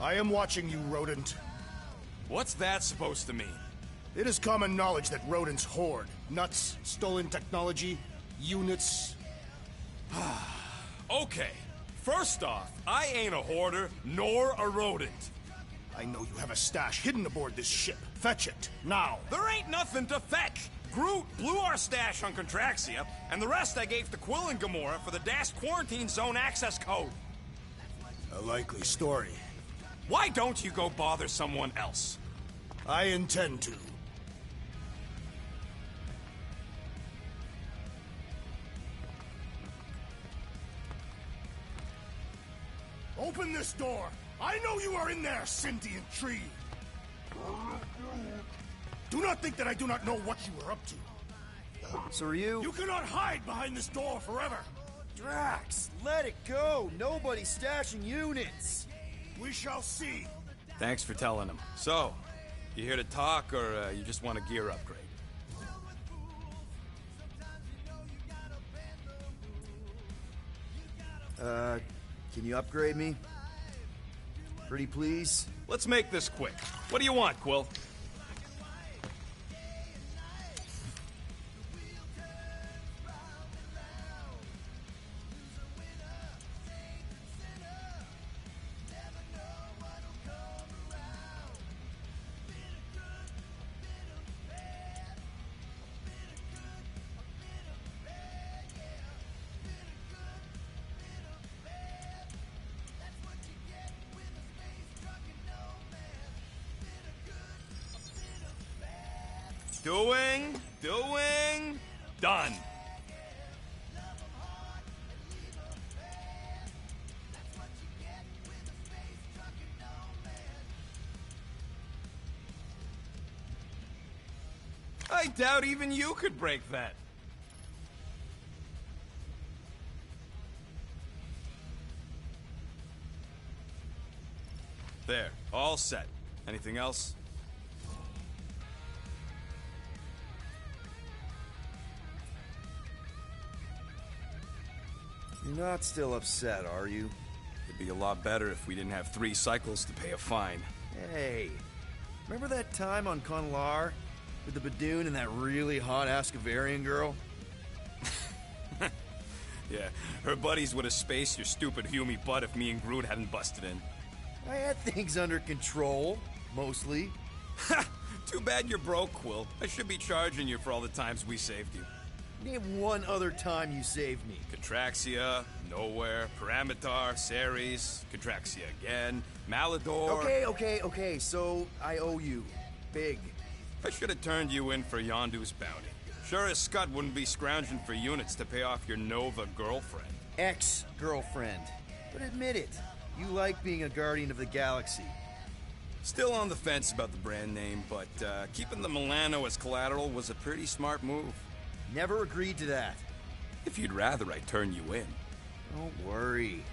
I am watching you, rodent. What's that supposed to mean? It is common knowledge that rodents hoard nuts, stolen technology, units. Okay, first off, I ain't a hoarder, nor a rodent. I know you have a stash hidden aboard this ship. Fetch it, now. There ain't nothing to fetch. Groot blew our stash on Contraxia, and the rest I gave to Quill and Gamora for the DAS quarantine zone access code. A likely story. Why don't you go bother someone else? I intend to. Open this door! I know you are in there, sentient tree! Do not think that I do not know what you are up to. So are you? You cannot hide behind this door forever! Drax, let it go! Nobody's stashing units! We shall see. Thanks for telling him. So, you here to talk, or you just want a gear upgrade? Can you upgrade me? Pretty please? Let's make this quick. What do you want, Quill? Doing, done. I doubt even you could break that. There, all set. Anything else? You're not still upset, are you? It'd be a lot better if we didn't have 3 cycles to pay a fine. Hey, remember that time on Conlar? With the Badoon and that really hot Ascavarian girl? Yeah, her buddies would have spaced your stupid Hume butt if me and Groot hadn't busted in. I had things under control, mostly. Ha! Too bad you're broke, Quill. I should be charging you for all the times we saved you. Name one other time you saved me. Contraxia, Nowhere, Paramitar, Ceres, Contraxia again, Malador... Okay, so I owe you. Big. I should have turned you in for Yondu's bounty. Sure as Scott wouldn't be scrounging for units to pay off your Nova girlfriend. Ex-girlfriend. But admit it, you like being a Guardian of the Galaxy. Still on the fence about the brand name, but keeping the Milano as collateral was a pretty smart move. Never agreed to that. If you'd rather I turn you in. Don't worry.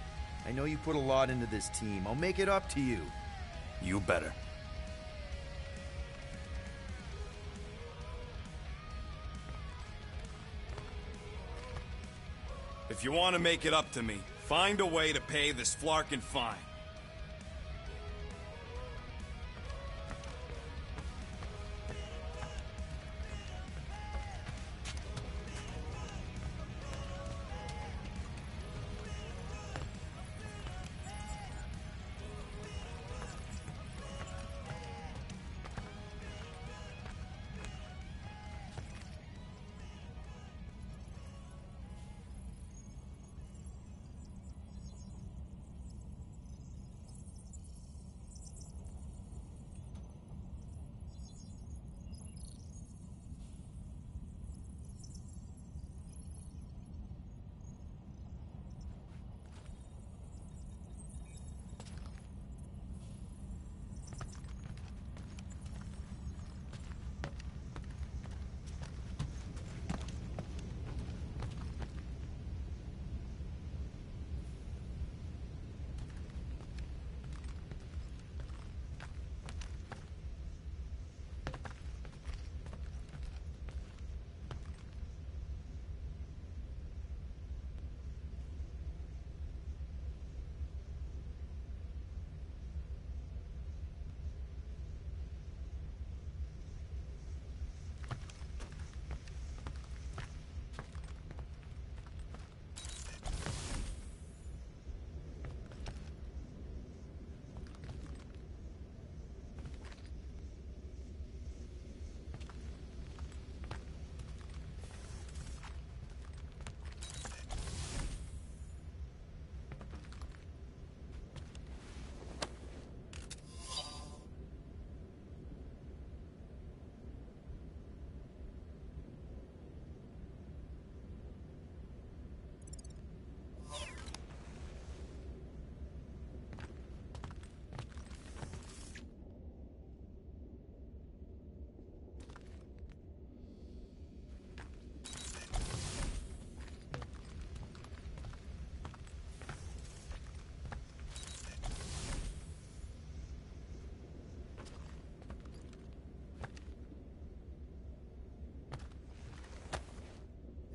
I know you put a lot into this team. I'll make it up to you. You better. If you want to make it up to me, find a way to pay this Flarkin fine.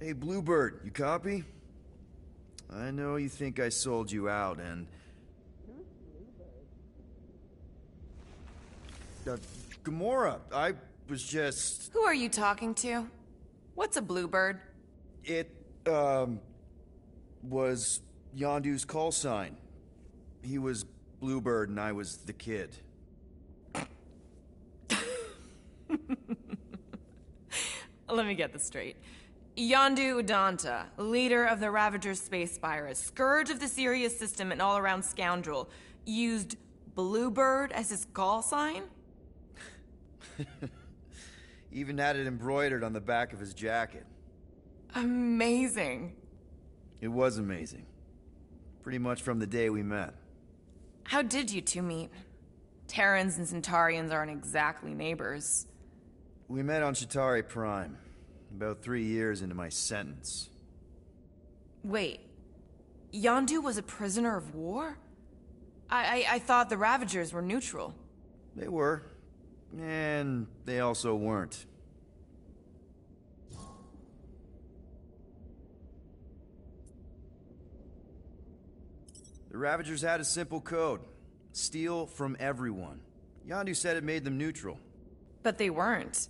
Hey, Bluebird, you copy? I know you think I sold you out, and... Gamora, I was just... Who are you talking to? What's a bluebird? It, was Yondu's call sign. He was Bluebird and I was the kid. Let me get this straight. Yondu Udanta, leader of the Ravagers space virus, scourge of the Sirius system and all-around scoundrel, used Bluebird as his call sign? Even had it embroidered on the back of his jacket. Amazing. It was amazing. Pretty much from the day we met. How did you two meet? Terrans and Centaurians aren't exactly neighbors. We met on Chitauri Prime, about 3 years into my sentence. Wait, Yondu was a prisoner of war? I thought the Ravagers were neutral. They were. And they also weren't. The Ravagers had a simple code. Steal from everyone. Yondu said it made them neutral. But they weren't.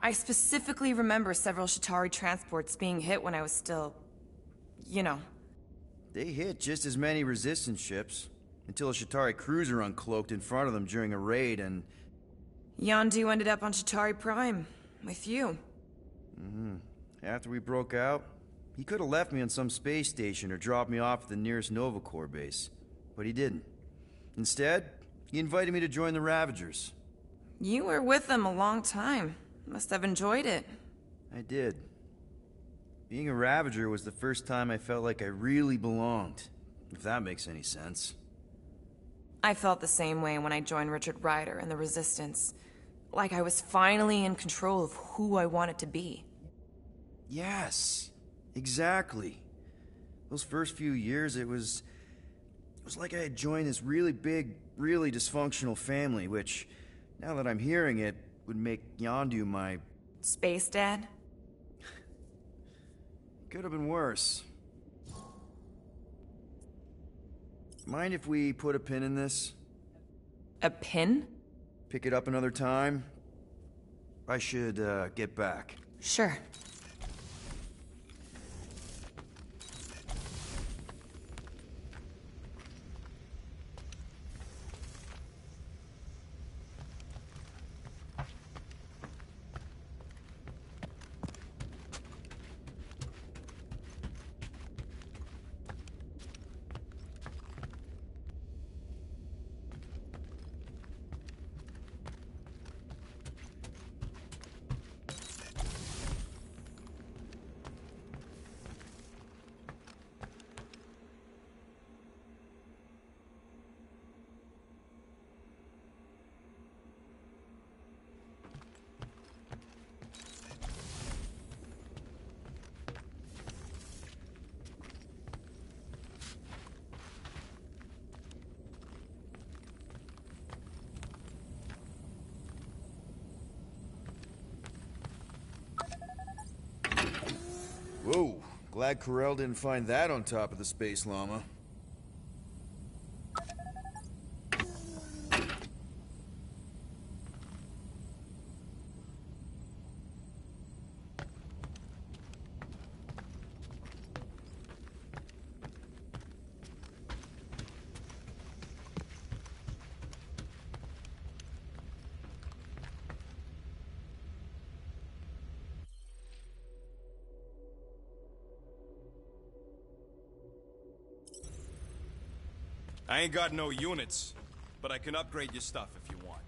I specifically remember several Chitauri transports being hit when I was still... you know. They hit just as many resistance ships, until a Chitauri cruiser uncloaked in front of them during a raid and... Yondu ended up on Chitauri Prime, with you. After we broke out, he could have left me on some space station or dropped me off at the nearest Nova Corps base. But he didn't. Instead, he invited me to join the Ravagers. You were with them a long time. Must have enjoyed it. I did. Being a Ravager was the first time I felt like I really belonged, if that makes any sense. I felt the same way when I joined Richard Ryder and the Resistance. Like I was finally in control of who I wanted to be. Yes, exactly. Those first few years, it was like I had joined this really big, really dysfunctional family, which, now that I'm hearing it, would make Yondu my... Space Dad? Could have been worse. Mind if we put a pin in this? A pin? Pick it up another time? I should, get back. Sure. Whoa, glad Corel didn't find that on top of the Space Llama. I ain't got no units, but I can upgrade your stuff if you want.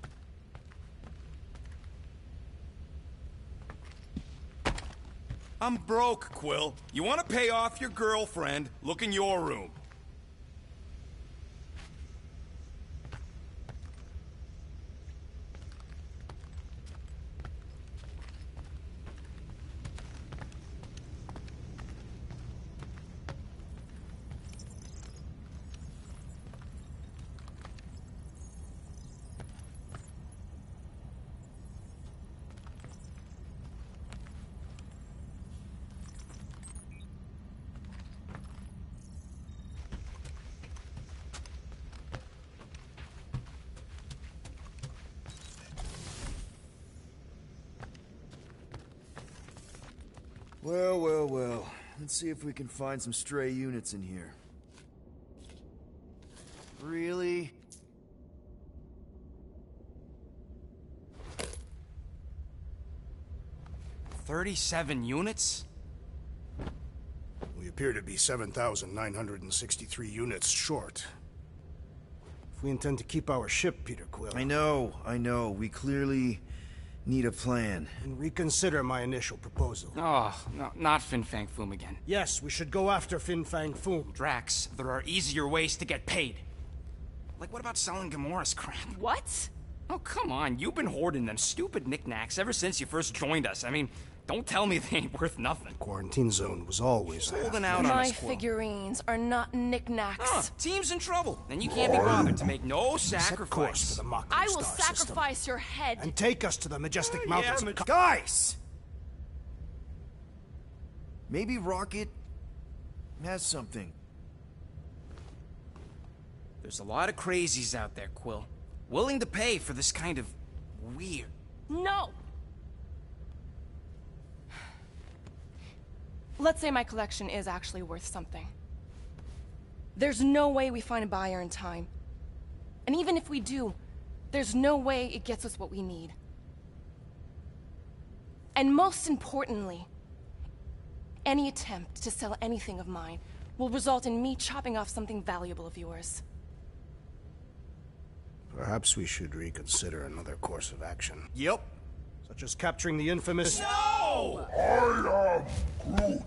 I'm broke, Quill. You want to pay off your girlfriend? Look in your room. Well, well, well. Let's see if we can find some stray units in here. Really? $37 units? We appear to be 7,963 units short. If we intend to keep our ship, Peter Quill... I know. We clearly need a plan. And reconsider my initial proposal. Oh, no, not Fin Fang Foom again. Yes, we should go after Fin Fang Foom. Drax, there are easier ways to get paid. Like, what about selling Gamora's crap? What? Oh, come on. You've been hoarding them stupid knickknacks ever since you first joined us. I mean, don't tell me they ain't worth nothing. Quarantine zone was always there. Holding out on My us, Quill. figurines are not knickknacks. Team's in trouble, and you can't be bothered to make no Set course sacrifice. for the mockery I will star system. sacrifice your head. And take us to the majestic mountains of... Guys! Maybe Rocket has something. There's a lot of crazies out there, Quill. Willing to pay for this kind of weird. No! Let's say my collection is actually worth something. There's no way we find a buyer in time. And even if we do, there's no way it gets us what we need. And most importantly, any attempt to sell anything of mine will result in me chopping off something valuable of yours. Perhaps we should reconsider another course of action. Yep. Such as capturing the infamous... No! I am Groot.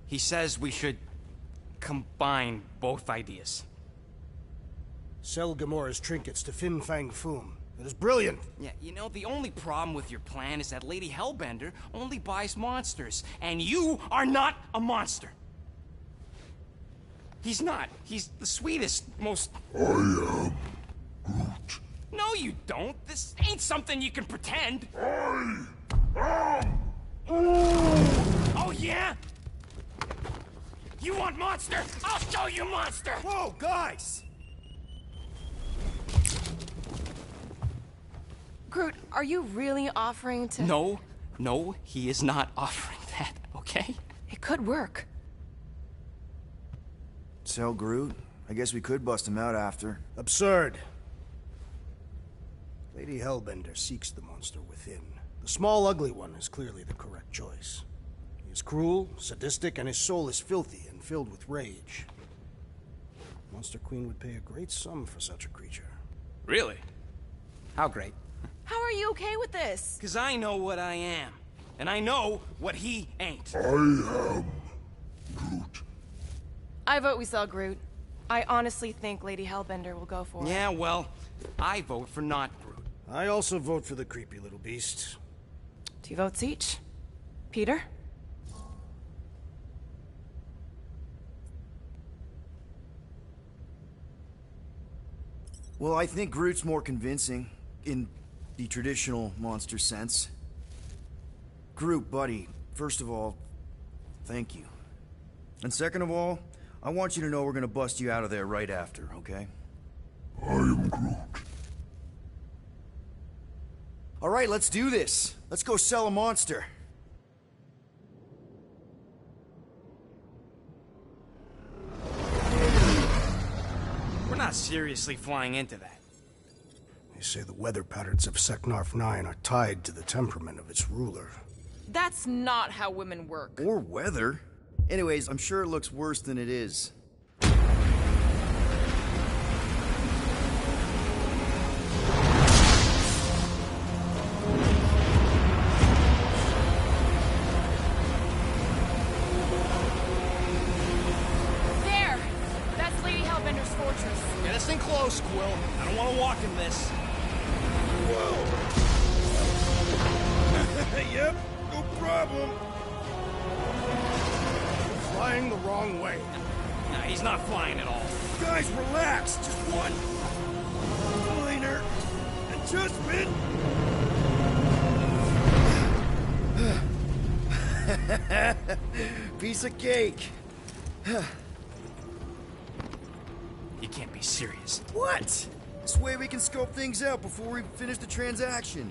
He says we should combine both ideas. Sell Gamora's trinkets to Fin Fang Foom. It is brilliant. Yeah, you know, the only problem with your plan is that Lady Hellbender only buys monsters, and you are not a monster. He's not. He's the sweetest, most... I am Groot. No, you don't. This ain't something you can pretend. I am Oh, yeah? You want monster? I'll show you monster! Whoa, guys! Groot, are you really offering to... No, he is not offering that, okay? It could work. Sell Groot? I guess we could bust him out after. Absurd. Lady Hellbender seeks the monster within. The small, ugly one is clearly the correct choice. He is cruel, sadistic, and his soul is filthy and filled with rage. Monster Queen would pay a great sum for such a creature. Really? How great? How are you okay with this? Because I know what I am. And I know what he ain't. I am Groot. I vote we sell Groot. I honestly think Lady Hellbender will go for it. Yeah, well, I vote for not Groot. I also vote for the creepy little beast. 2 votes each. Peter? Well, I think Groot's more convincing, in the traditional monster sense. Groot, buddy, first of all, thank you. And second of all, I want you to know we're gonna bust you out of there right after, okay? I am Groot. All right, let's do this. Let's go sell a monster. We're not seriously flying into that. They say the weather patterns of Seknarf 9 are tied to the temperament of its ruler. That's not how women work. Or weather. Anyways, I'm sure it looks worse than it is. There! That's Lady Hellbender's fortress. Get us in close, Quill. I don't want to walk in this. Yep, no problem. You're flying the wrong way. Nah, he's not flying at all. Guys, relax. Just one minor adjustment. Piece of cake. You can't be serious. What? This way we can scope things out before we finish the transaction.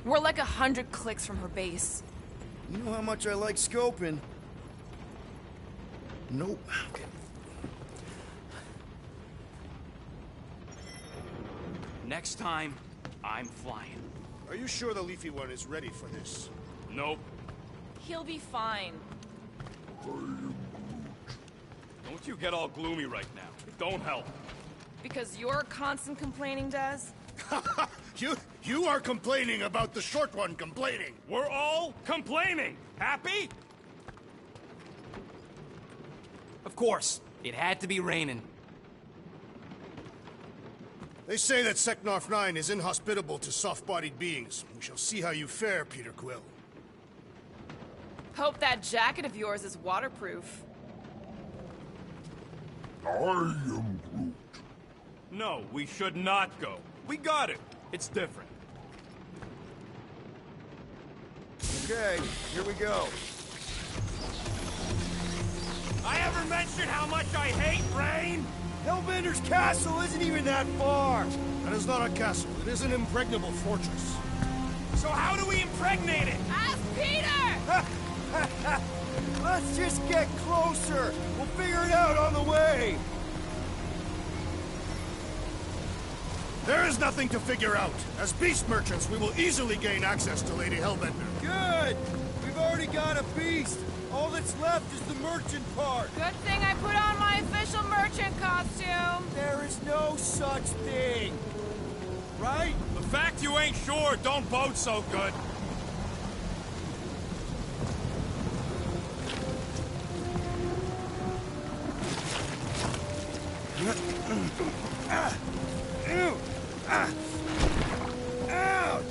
We're like 100 clicks from her base. You know how much I like scoping. Nope. Next time, I'm flying. Are you sure the Leafy One is ready for this? Nope. He'll be fine. Don't you get all gloomy right now. It don't help. Because you're constant complaining, Des? You are complaining about the short one complaining. We're all complaining. Happy? Of course. It had to be raining. They say that Seknarf 9 is inhospitable to soft-bodied beings. We shall see how you fare, Peter Quill. Hope that jacket of yours is waterproof. I am Groot. No, we should not go. We got it. It's different. Okay, here we go. I ever mentioned how much I hate rain? Hellbender's castle isn't even that far. That is not a castle. It is an impregnable fortress. So how do we impregnate it? Ask Peter! Let's just get closer. We'll figure it out on the way. There is nothing to figure out. As beast merchants, we will easily gain access to Lady Hellbender. Good. We've already got a beast. All that's left is the merchant part. Good thing I put on my official merchant costume. There is no such thing. Right? The fact you ain't sure don't bode so good. Ouch!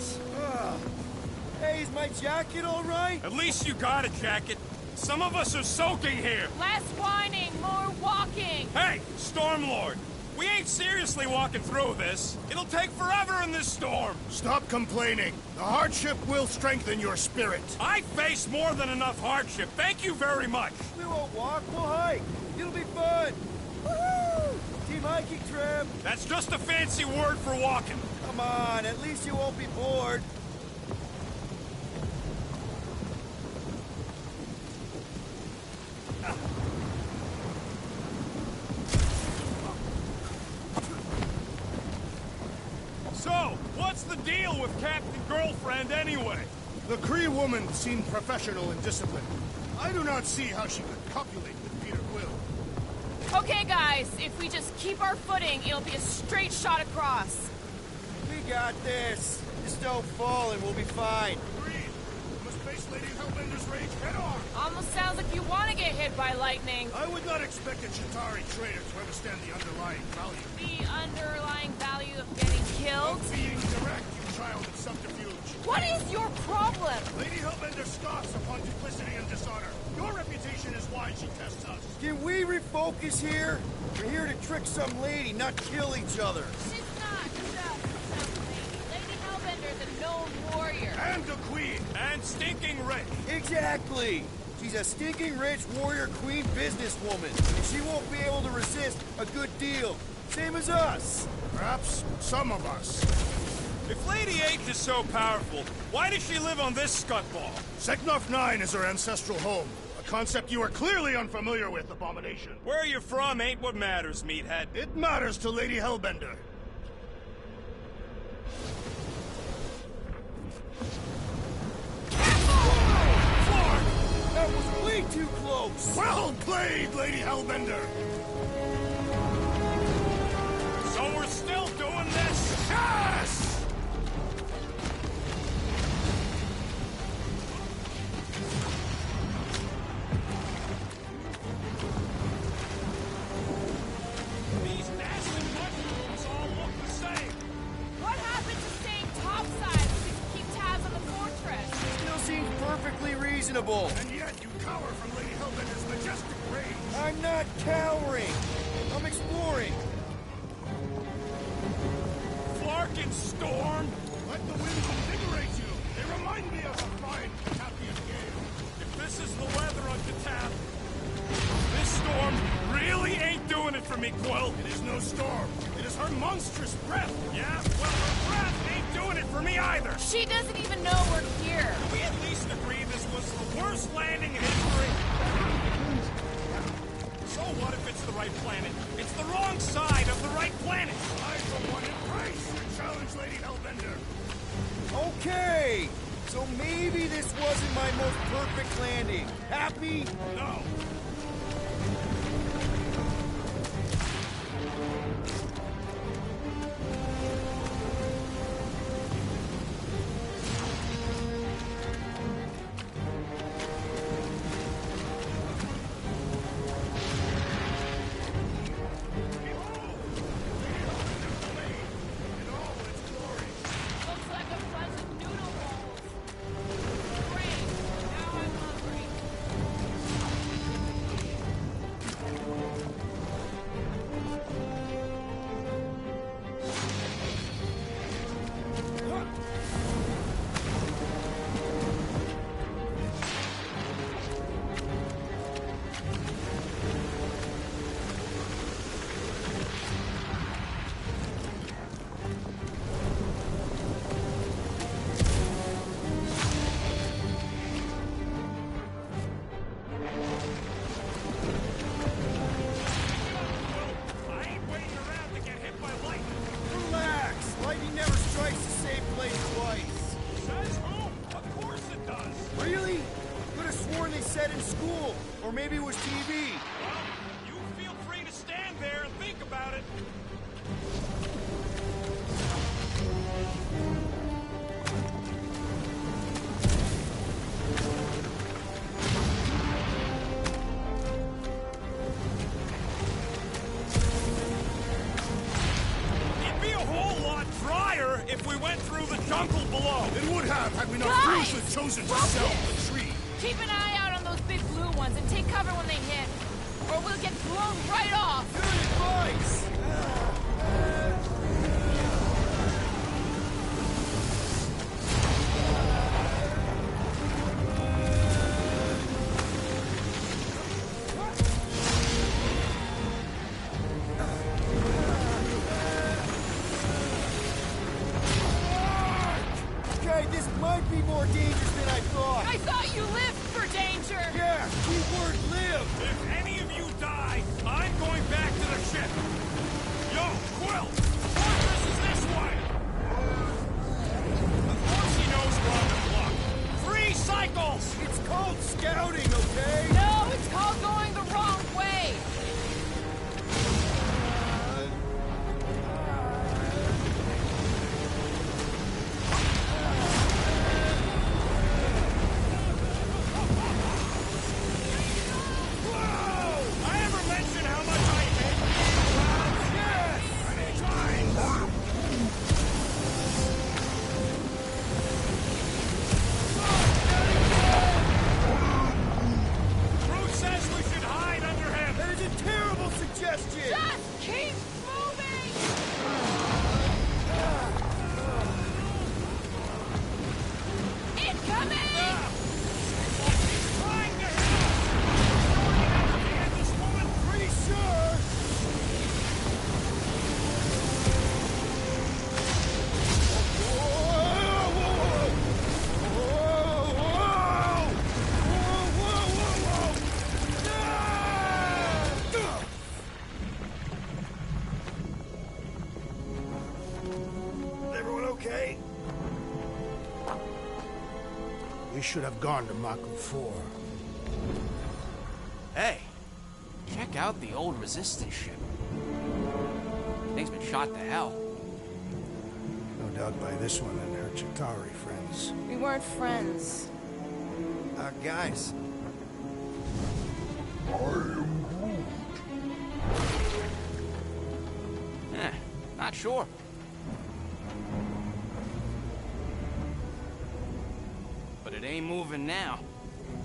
Hey, is my jacket all right? At least you got a jacket. Some of us are soaking here. Less whining, more walking. Hey, Stormlord. We ain't seriously walking through this. It'll take forever in this storm. Stop complaining. The hardship will strengthen your spirit. I face more than enough hardship. Thank you very much. We won't walk, we'll hike. It'll be fun. Woohoo! Team hiking trip. That's just a fancy word for walking. Come on, at least you won't be bored. So, what's the deal with Captain Girlfriend anyway? The Kree woman seemed professional and disciplined. I do not see how she could copulate with Peter Quill. Okay, guys, if we just keep our footing, it'll be a straight shot across. We got this. Just don't fall and we'll be fine. Agreed. We must face Lady Hellbender's rage head on. Almost sounds like you want to get hit by lightning. I would not expect a Chitauri traitor to understand the underlying value. The underlying value of getting killed? Of being direct, you child of subterfuge. What is your problem? Lady Hellbender scoffs upon duplicity and dishonor. Your reputation is why she tests us. Can we refocus here? We're here to trick some lady, not kill each other. She's not just some lady. Lady Hellbender's a known warrior. And a queen. And stinking rich. Exactly. She's a stinking rich warrior queen businesswoman, and she won't be able to resist a good deal. Same as us. Perhaps some of us. If Lady H is so powerful, why does she live on this scuttball? Seknarf 9 is her ancestral home. A concept you are clearly unfamiliar with, Abomination. Where you're from ain't what matters, meathead. It matters to Lady Hellbender. That was way too close. Well played, Lady Hellbender. So we're still doing this? Yes! These nasty mushrooms all look the same. What happened to staying topside so we can keep tabs on the fortress? Still seems perfectly reasonable. And yet you cower from Lady Hellbender's majestic rage. I'm not cowering. I'm exploring. Flarkin' storm. Let the wind invigorate you. They remind me of a fine Catapian gale. If this is the weather on Catan, this storm really ain't doing it for me, Quill. It is no storm. It is her monstrous breath. Yeah, well, her breath ain't doing it for me either. She doesn't even know we're here. Can we at least agree this was the worst landing in history? So what if it's the right planet? It's the wrong side of the right planet. I, for one, embrace your challenge, Lady Hellbender. Okay, so maybe this wasn't my most perfect landing. Happy? No. Looks like a bunch of noodle bowls. Great. Now I'm hungry. I ain't waiting around to get hit by lightning. Relax. Lightning never strikes the same place twice. Says who? Of course it does. Really? Could have sworn they said in school. Or maybe it was TV. Well, you feel free to stand there and think about it. It'd be a whole lot drier if we went through the jungle below. It would have had we not Guys! foolishly chosen to Focus! sell the tree. Keep an eye out on those big blue ones and take cover when they hit. Or we'll get blown right off. Good advice. Okay, this might be more dangerous than I thought. I thought you lived for danger. Yeah, keyword live. If any of you die, I'm going back to the ship. Yo, Quill! The fortress is this way! Of course he knows we're on the block. 3 cycles! It's called scouting, okay? No, it's called going the wrong way. Whoa! I ever mention how much I hate clouds? Yes! Many times! Groot says we should hide under him. That is a terrible suggestion. Just keep moving. Incoming! He's trying to hit us! Don't we have to get this woman? Pretty sure. Everyone okay? We should have gone to Maku 4. Hey, check out the old resistance ship. Thing's been shot to hell. No doubt by this one and her Chitauri friends. We weren't friends. Guys, Not sure. But it ain't moving now.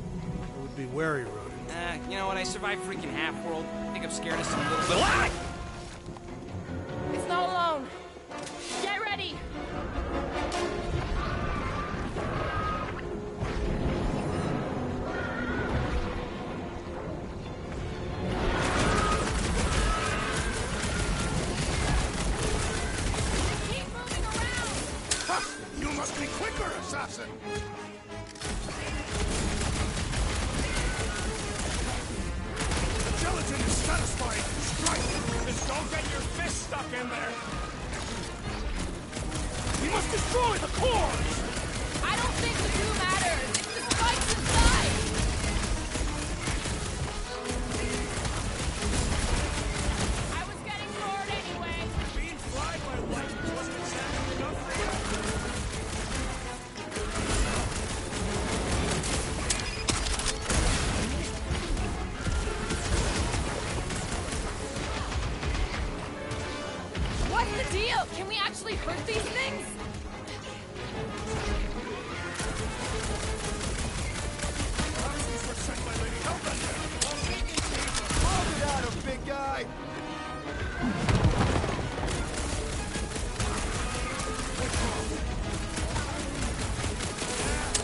It would be wary, Rodent. You know what? I survived freaking Half-World. I think I'm scared of some little bit. Ah! It's not alone. Get ready. Don't get your fist stuck in there! We must destroy the cores! I don't think the goo matters. It's the spikes inside. I was getting bored anyway. Being fried by lightning wasn't exactly enough for you. What's the deal? Can we actually hurt these things? These were sent by Lady Hellbender. Hold it out, big guy!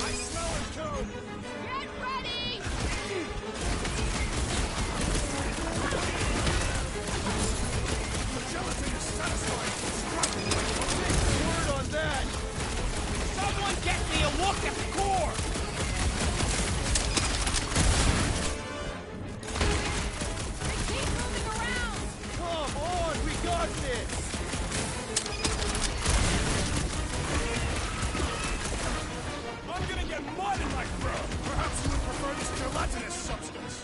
I smell it too! Get ready! The gelatin is satisfying. Word on that! Someone get me a look at the core! They keep moving around. Come on, we got this! I'm gonna get mud in my throat! Perhaps you would prefer this gelatinous substance.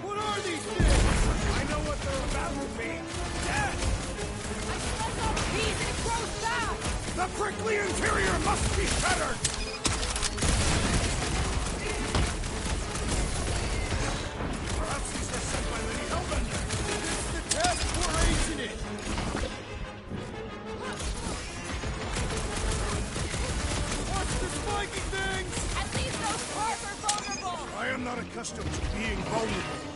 What are these things? I know what they're about to be. Death! I smell those peas and it grows back. The prickly interior must be shattered! Perhaps these were sent by Lady Hellbender. It's the test for racing it! What's the spiky things? At least those cars are vulnerable. I am not accustomed to being vulnerable.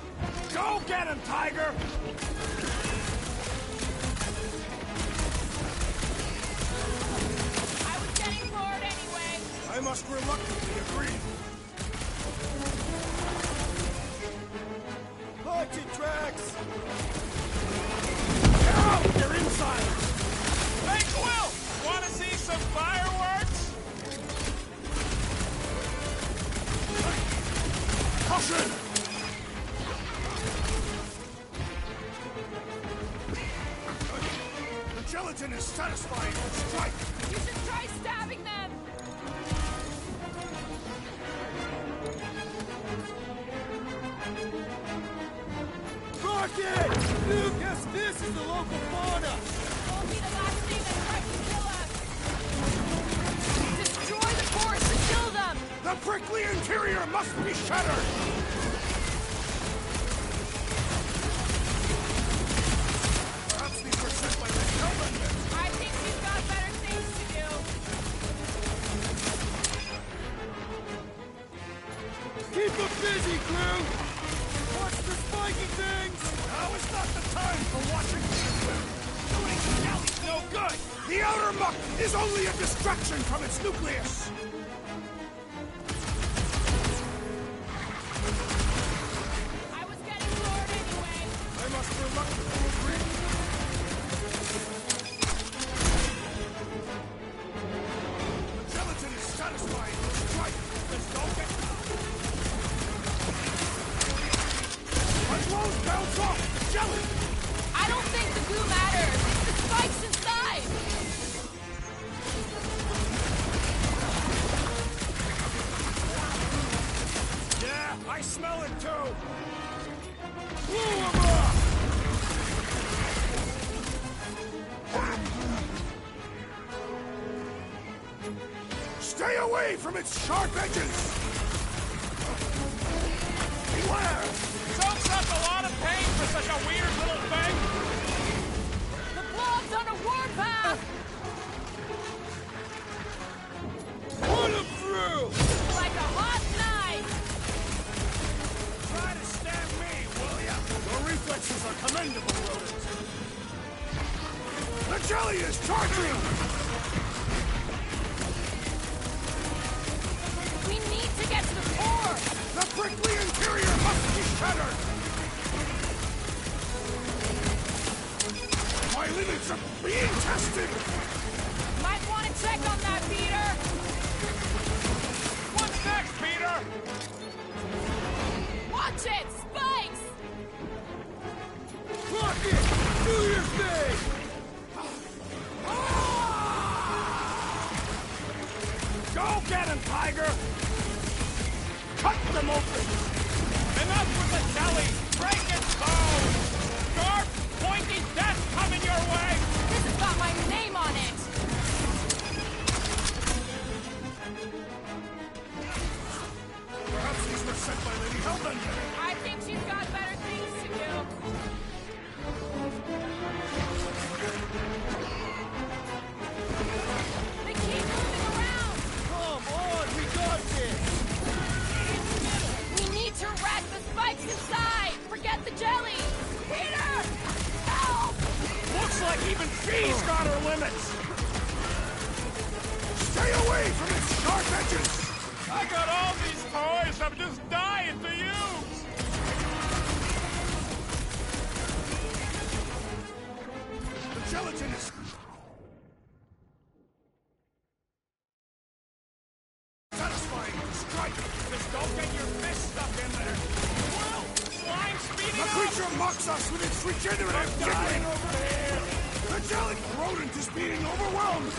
Go get him, Tiger! I was getting bored anyway. I must reluctantly agree. Haunted tracks! Get out! They're inside! Hey, Quill! Want to see some fireworks? Caution! The gelatin is satisfying the strike! You should try stabbing them. Rocket! Lucas, this is the local fauna! Won't be the last thing that tries to kill us. Destroy the forest to kill them. The prickly interior must be shattered! Perhaps these were sent by Lady Hellbender. I think we've got better things to do. Keep them busy, crew! Watch the spiky things! Now is not the time for watching Peter Quill. Shooting Galley's no good! The outer muck is only a distraction from its nucleus! I was getting bored anyway. I must reluctantly agree. The gelatin is satisfying the strike. Let's go get... My clothes bounce off the jelly! I don't think the goo matters. It's the spikes inside. Yeah, I smell it too! Blow 'em up! Stay away from its sharp edges! Beware! Soaks up a lot of pain for such a weird little thing! The blob's on a warpath. Put 'em through! Like a hot knife. Try to stab me, will ya? Your reflexes are commendable, rodent. The jelly is charging! We need to get to the core. The prickly interior must be shattered! My limits are being tested! Might want to check on that, Peter. Watch it! Spikes! Rocket! Do your thing! Go get him, Tiger! Cut them open! Enough with the jelly! Break its bones! Sharp, pointy death coming your way! This has got my name on it! Perhaps these were sent by Lady Hellbender. I think she's got better things to do. They keep moving around! Come on, we got this! We need to wreck the spikes inside! Forget the jelly! Peter! Help! Looks like even she's got her limits! Stay away from its sharp edges! I got all these toys I'm just dying to use! The gelatin is... satisfying to strike! Just don't get your fist stuck in there! Well, slime speeding up! The creature mocks us with its regenerative dying over here! The jelly rodent is being overwhelmed!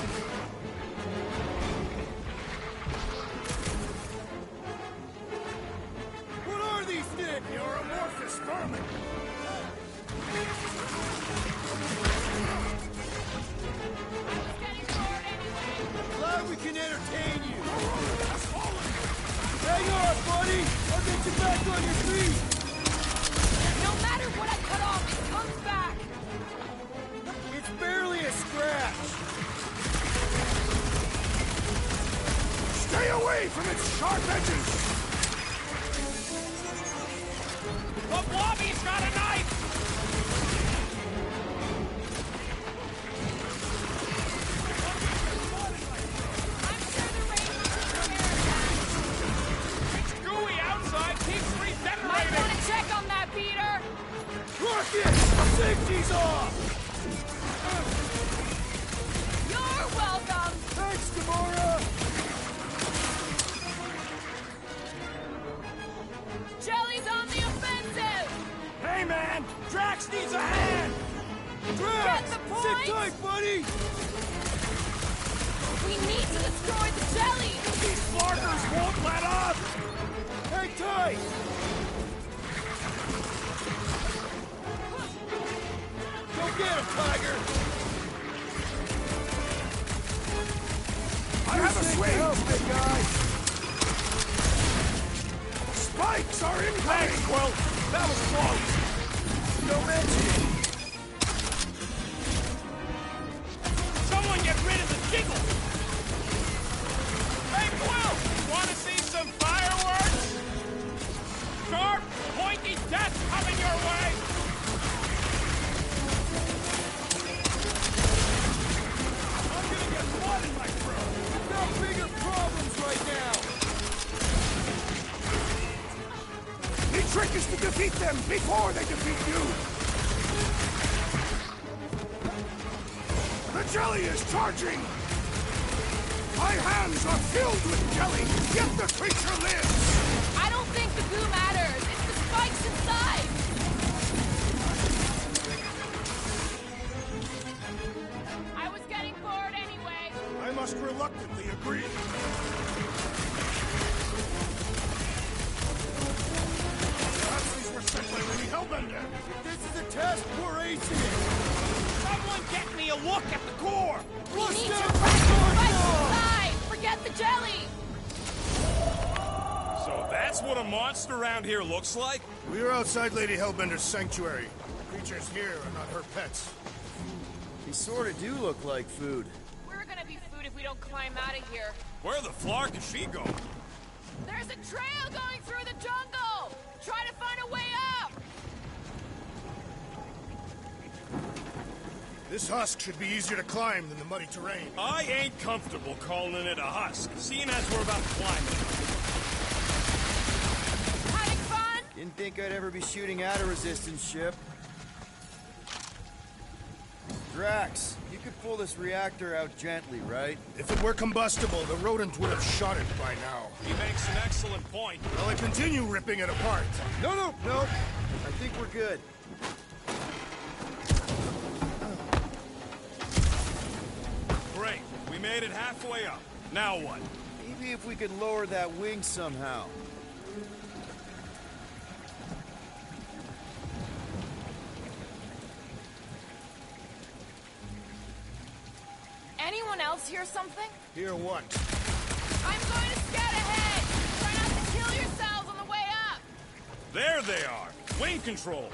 What are these things? You're amorphous vermin! Getting bored anyway! Glad we can entertain you! The rodent has fallen! Hang on, buddy! I'll get you back on your feet! No matter what I cut off, it comes back! It's barely a scratch! Stay away from its sharp edges! The blobby's got a knife! I'm sure the rain will take care of It's gooey outside, keeps that. Might regenerating! want to check on that, Peter! Rocket! Safety's off! You're welcome! Thanks, Gamora! Jelly's on the offensive! Hey, man! Drax needs a hand! Drax! Get the point? Sit tight, buddy! We need to destroy the jelly! These flarkers won't let up! Hang tight! Go get him, Tiger! I have a swing! Help, big guy! Spikes are in Thanks, Quill! That was close! Don't mention it! Someone get rid of the jiggle! Hey, Quill! Want to see some fireworks? Sharp, pointy death coming your way! I'm gonna get blood in my throat! We've got bigger problems right now! The trick is to defeat them before they defeat you! The jelly is charging! My hands are filled with jelly, yet the creature lives! I don't think the goo matters. It's the spikes inside. I was getting bored anyway. I must reluctantly agree. Perhaps these were sent by Lady Hellbender. If this is a test, we're acing it. Someone get me a look at the core! We need to wreck the spikes inside. Forget the jelly. So that's what a monster around here looks like? We are outside Lady Hellbender's sanctuary. The creatures here are not her pets. They sort of do look like food. We're gonna be food if we don't climb out of here. Where the flark is she going? There's a trail going through the jungle. Try to find a way up. This husk should be easier to climb than the muddy terrain. I ain't comfortable calling it a husk, seeing as we're about to climb it. Having fun? Didn't think I'd ever be shooting at a resistance ship. Drax, you could pull this reactor out gently, right? If it were combustible, the rodent would have shot it by now. He makes an excellent point. Will it continue ripping it apart? No. I think we're good. Great. We made it halfway up. Now what? Maybe if we could lower that wing somehow. Anyone else hear something? Hear what? I'm going to scout ahead! Try not to kill yourselves on the way up! There they are. Wing controls.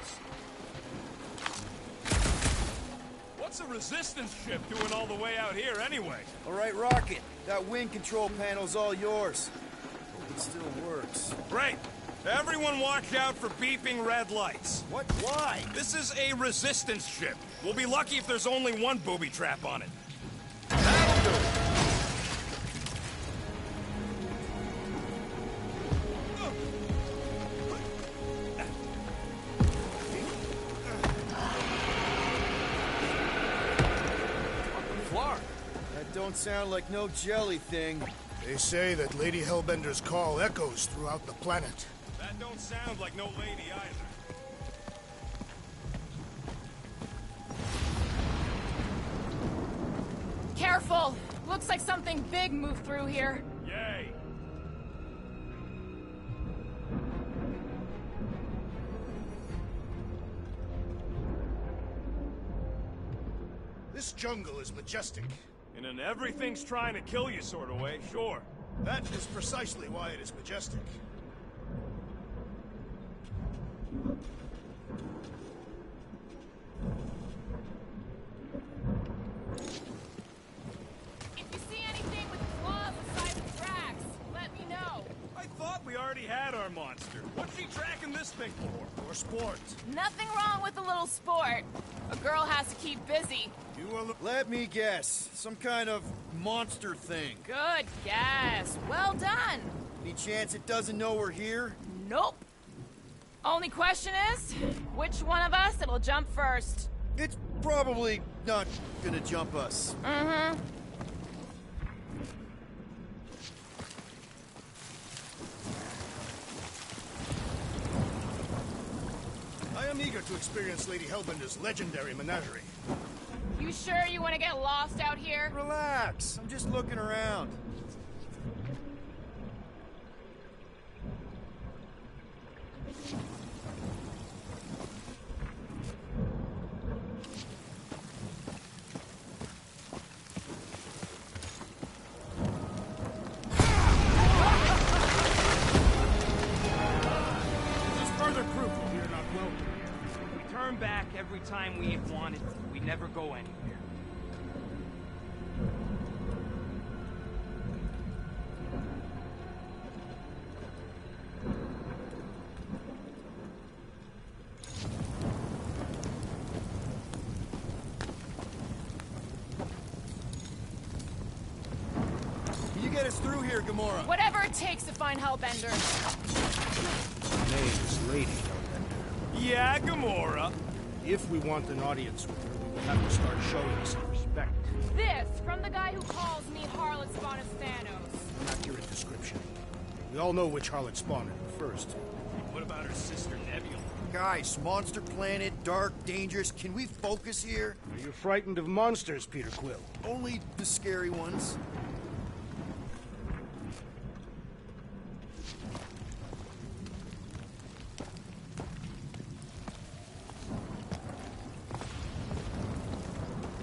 What's a resistance ship doing all the way out here anyway? All right, Rocket. That wing control panel's all yours. Hope it still works. Great. Everyone watch out for beeping red lights. What? Why? This is a resistance ship. We'll be lucky if there's only one booby trap on it. That don't sound like no jelly thing. They say that Lady Hellbender's call echoes throughout the planet. That don't sound like no lady either. Careful! Looks like something big moved through here. Yay! This jungle is majestic. In an everything's trying to kill you sort of way, sure. That is precisely why it is majestic. If you see anything with claws the size of tracks, let me know. I thought we already had our monster. What's she tracking this thing for? For sport. Nothing wrong with a little sport. A girl has to keep busy. You are Let me guess. Some kind of monster thing. Good guess. Well done. Any chance it doesn't know we're here? Nope. Only question is, which one of us it'll jump first? It's probably not gonna jump us. Mm-hmm. I am eager to experience Lady Hellbender's legendary menagerie. You sure you want to get lost out here? Relax. I'm just looking around. This is further proof that we are not welcome. We turn back every time we ain't wanted to. We never go anywhere. Can you get us through here, Gamora? Whatever it takes to find Hellbender. Her name is Lady Hellbender. Yeah, Gamora. If we want an audience with her, we will have to start showing some respect. This from the guy who calls me Harlot Spawn of Thanos. An accurate description. We all know which harlot spawned her first. What about her sister Nebula? Guys, monster planet, dark, dangerous. Can we focus here? Are you frightened of monsters, Peter Quill? Only the scary ones.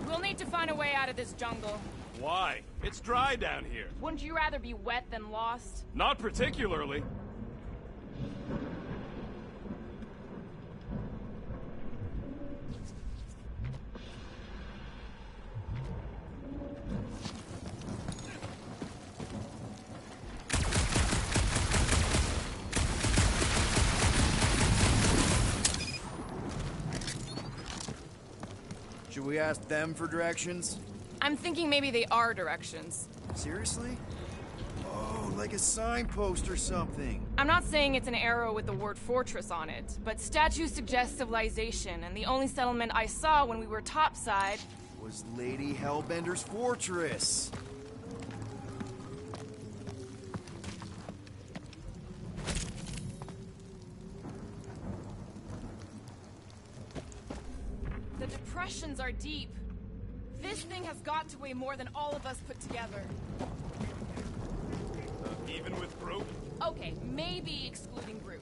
We'll need to find a way out of this jungle. Why? It's dry down here. Wouldn't you rather be wet than lost? Not particularly. Should we ask them for directions? I'm thinking maybe they are directions. Seriously? Oh, like a signpost or something. I'm not saying it's an arrow with the word fortress on it, but statues suggest civilization, and the only settlement I saw when we were topside was Lady Hellbender's fortress. The depressions are deep. This thing has got to weigh more than all of us put together. Even with Groot? Okay, maybe excluding Groot.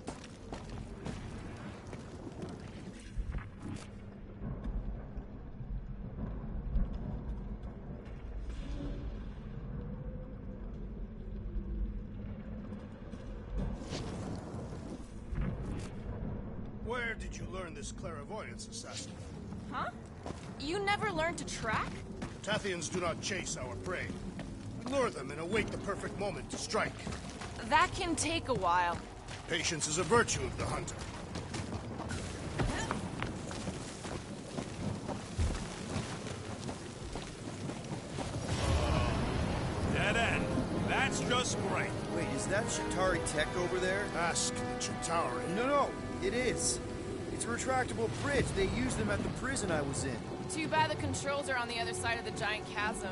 Where did you learn this clairvoyance, assassin? Huh? You never learned to track? Tathians do not chase our prey. We lure them and await the perfect moment to strike. That can take a while. Patience is a virtue of the hunter. Dead end. That's just great. Wait, is that Shatari tech over there? Ask the Chitauri. No, it is. It's a retractable bridge. They used them at the prison I was in. Too bad the controls are on the other side of the giant chasm.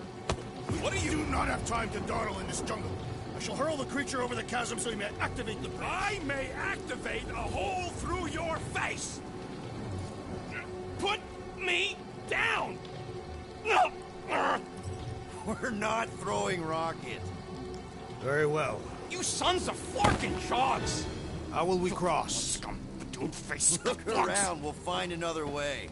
What do you not have time to dawdle in this jungle? I shall hurl the creature over the chasm so he may activate the bridge. I may activate a hole through your face! Put me down! We're not throwing rockets. Very well. You sons of forking shogs! How will we cross? Scum, don't face Look around, we'll find another way.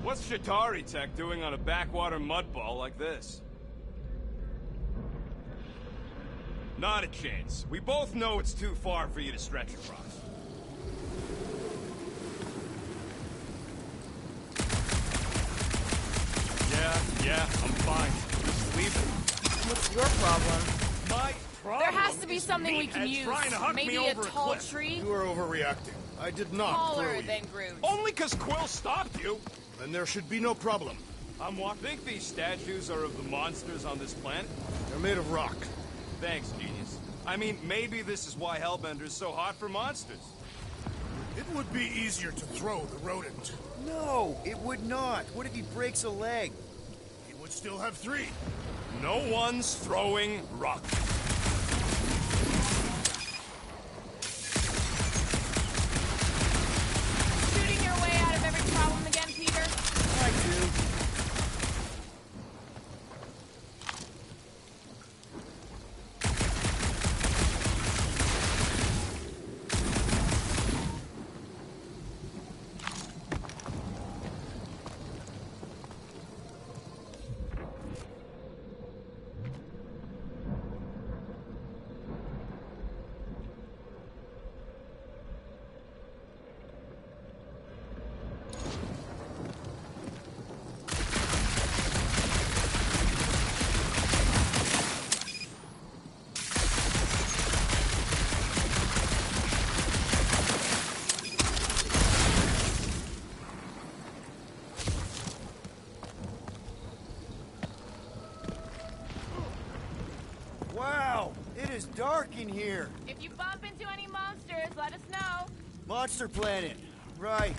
What's Shatari Tech doing on a backwater mudball like this? Not a chance. We both know it's too far for you to stretch across. Yeah, I'm fine. Just leave it. What's your problem? My problem There has to be is something we can meatheads use. trying to hug me Maybe a over tall cliff. tree? You are overreacting. I did not throw Taller you. than Groot. Only because Quill stopped you. Then there should be no problem. Think these statues are of the monsters on this planet? They're made of rock. Thanks, genius. I mean, maybe this is why Hellbender's so hot for monsters. It would be easier to throw the rodent. No, it would not. What if he breaks a leg? He would still have 3. No one's throwing rock. Shooting your way out of every problem again, Peter? I do. Wow, it is dark in here. If you bump into any monsters, let us know. Monster Planet. Right.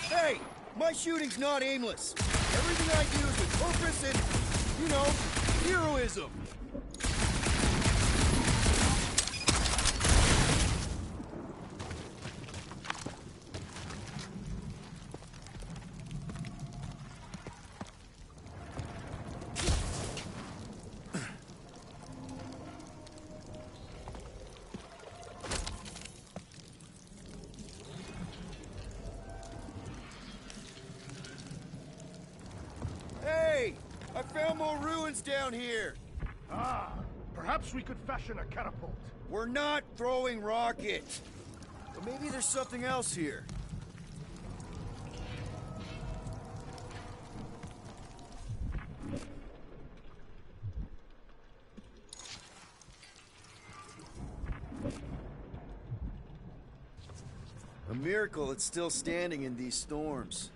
Hey, my shooting's not aimless. Everything I do is with purpose and, you know, heroism. Hey, I found more ruins down here. Ah, perhaps we could fashion a catapult. We're not throwing rockets. But maybe there's something else here. miracle it's still standing in these storms.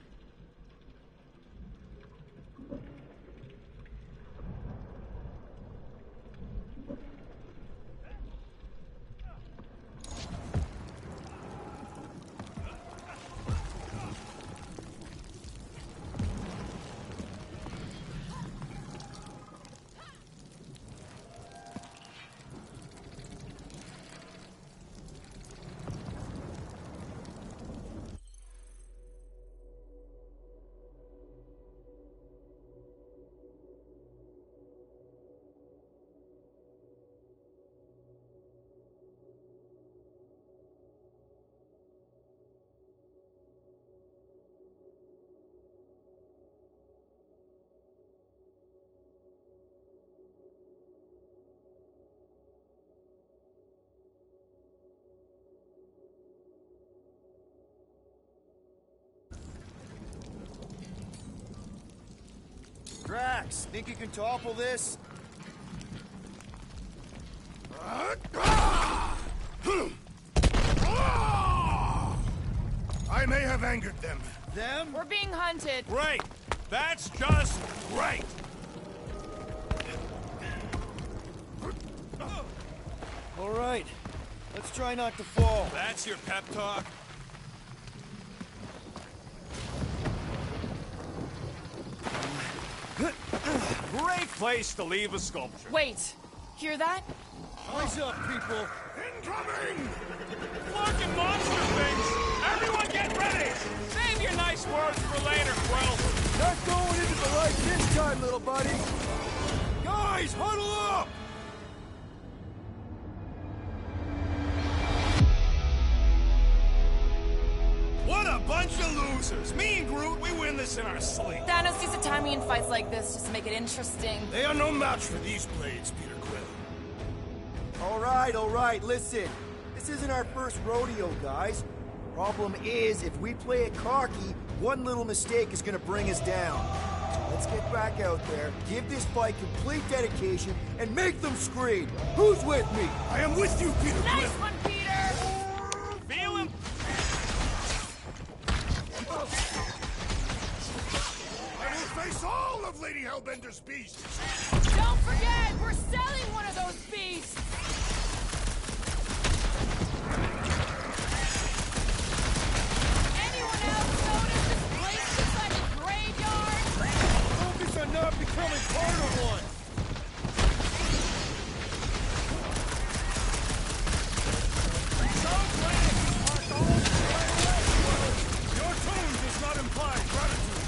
Drax, think you can topple this? I may have angered them. Them? We're being hunted. Great! That's just great! All right, let's try not to fall. That's your pep talk? Great place to leave a sculpture. Wait, hear that? Eyes up, people. Incoming! Fucking monster things! Everyone get ready! Save your nice words for later, Quill! Not going into the light this time, little buddy. Guys, huddle up! What a bunch of losers! Me and Groot, we win this in our sleep. Thanos used to time me in fights like this just to make it interesting. They are no match for these blades, Peter Quill. All right, listen. This isn't our first rodeo, guys. Problem is, if we play it cocky, one little mistake is gonna bring us down. So let's get back out there, give this fight complete dedication, and make them scream. Who's with me? I am with you, Peter Nice Quill. one, Peter! Feel him? I will face all of Lady Hellbender's beasts. Don't forget, we're selling one of those beasts! Anyone else notice this place looks like a graveyard? Focus on not becoming part of one. So glad you parked all the way away. Your tone does not imply gratitude.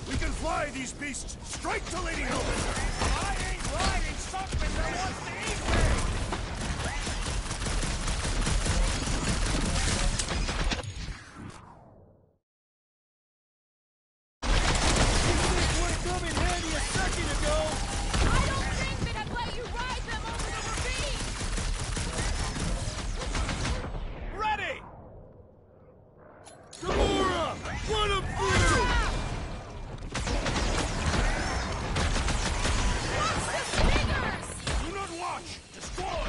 We can fly these beasts straight to Lady Hellbender. I ain't riding something that wants to eat me. Would have come in handy a second ago. I don't think that I'd let you ride them over the ravine! Ready! Gamora, run them through. Watch the stingers! Do not watch. Destroy.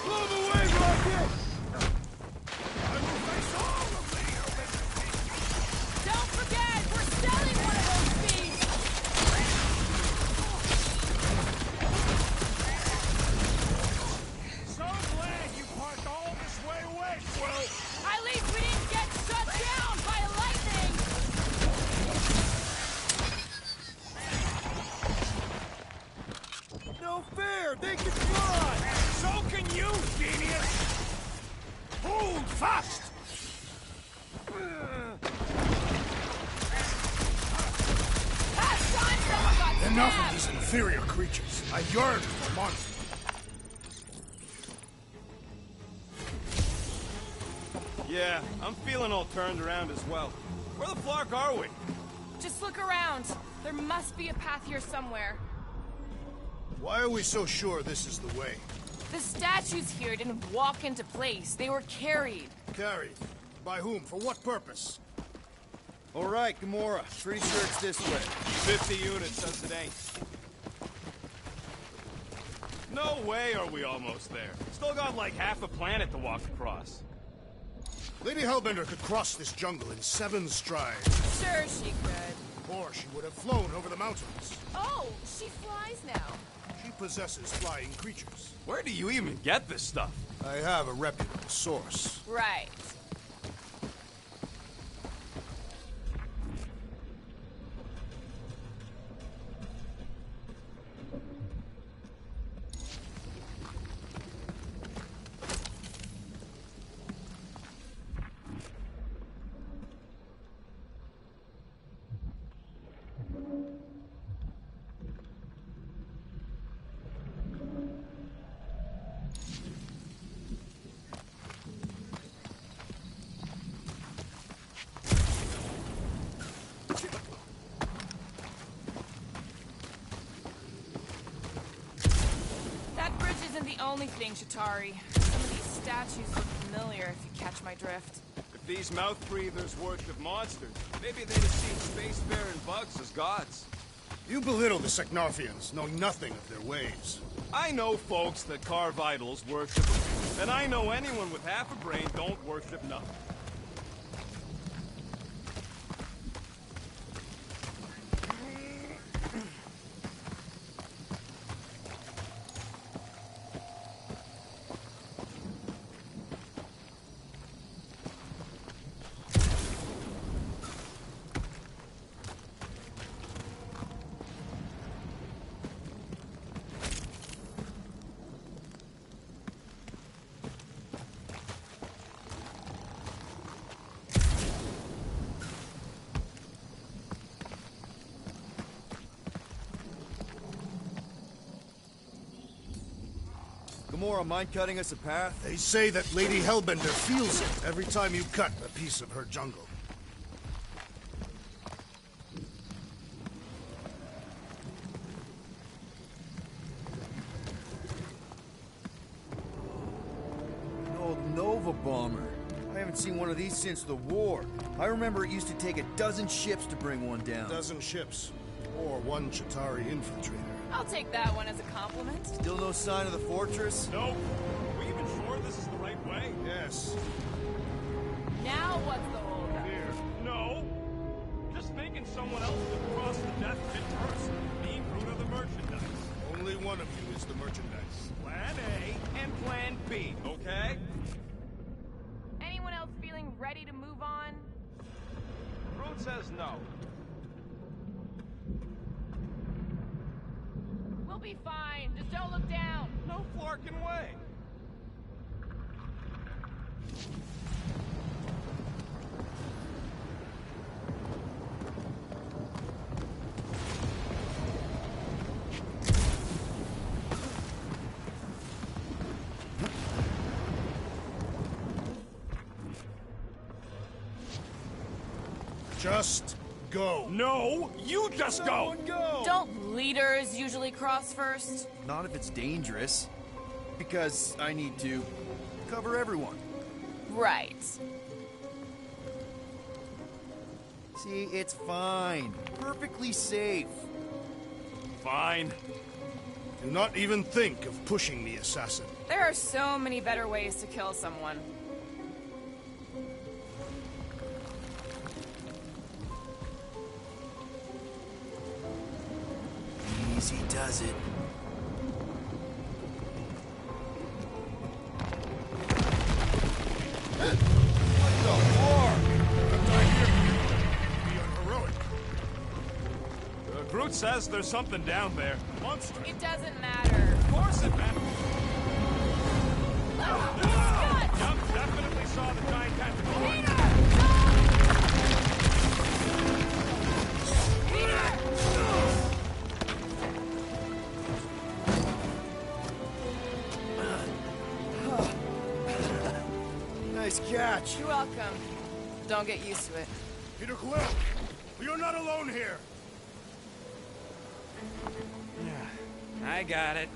Move away, Rocket. I will face all of Lady Hellbender's beasts. Don't forget, we're selling one of those beasts! So glad you parked all this way away, Quill. At least we didn't get shut down by lightning! No fair. They can fly. So can you, genius! Hold fast! Last time someone got Enough of stabbed! these inferior creatures. I yearn for monsters. Yeah, I'm feeling all turned around as well. Where the flark are we? Just look around. There must be a path here somewhere. Why are we so sure this is the way? The statues here didn't walk into place. They were carried. Carried. By whom? For what purpose? All right, Gamora. Pretty sure it's this way. 50 units says it ain't. No way are we almost there. Still got like half a planet to walk across. Lady Hellbender could cross this jungle in 7 strides. Sure she could. Or she would have flown over the mountains. Oh, she flies now. She possesses flying creatures. Where do you even get this stuff? I have a reputable source. Right. The only thing, Shatari. Some of these statues look familiar, if you catch my drift. If these mouth breathers worship monsters, maybe they'd have seen spacefaring bugs as gods. You belittle the Seknarfians, knowing nothing of their ways. I know folks that carve idols worship them, and I know anyone with half a brain don't worship nothing. Gamora, mind cutting us a path? They say that Lady Hellbender feels it every time you cut a piece of her jungle. An old Nova bomber. I haven't seen one of these since the war. I remember it used to take a dozen ships to bring one down. A dozen ships. Or 1 Chitauri infiltrator. I'll take that one as a compliment. Still no sign of the fortress? Nope. Are we even sure this is the right way? Yes. Now what's the holdup? Here. No. Just thinking someone else would cross the death pit first. Me, Bruno the merchandise. Only one of you is the merchandise. Plan A and Plan B, okay? Anyone else feeling ready to move on? Groot says no. We'll be fine. Just don't look down. No flarking way. Just go. No, you just go. Don't leaders usually cross first? Not if it's dangerous. Because I need to cover everyone. Right. See, it's fine. Perfectly safe. Fine. Do not even think of pushing the assassin. There are so many better ways to kill someone. Easy does it. Groot says there's something down there. Monster. It doesn't matter. Of course it matters. Scott! Yup, definitely saw the giant tentacle. Peter! Nice catch. You're welcome. Don't get used to it. Peter Quill, you're not alone here. I got it.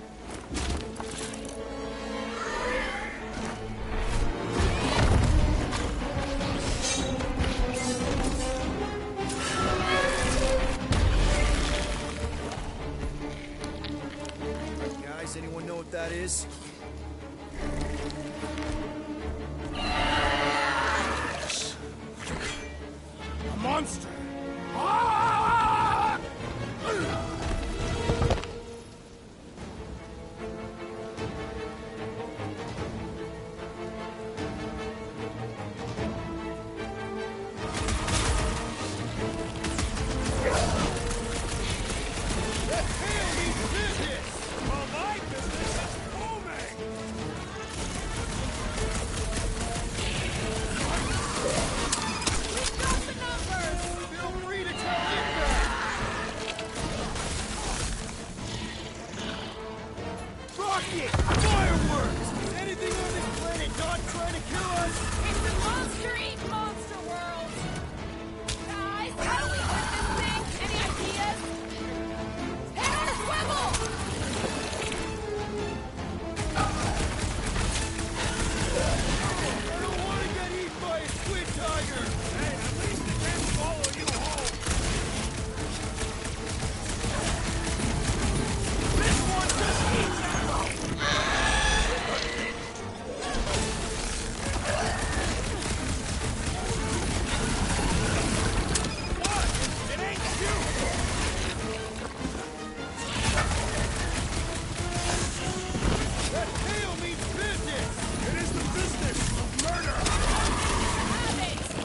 Guys, anyone know what that is. A monster! Ah! Well, my business is booming! Feel free to tell it back! Rocket! Fireworks! Is anything on this planet not trying to kill us? It's a monster eat monster world! Guys, how do we win this thing? Any ideas? Head on a swivel! I don't want to get eaten by a squid tiger! Hey, at least it didn't follow you home! This one just eats ammo! What? It ain't you! That tail means business! It is the business of murder!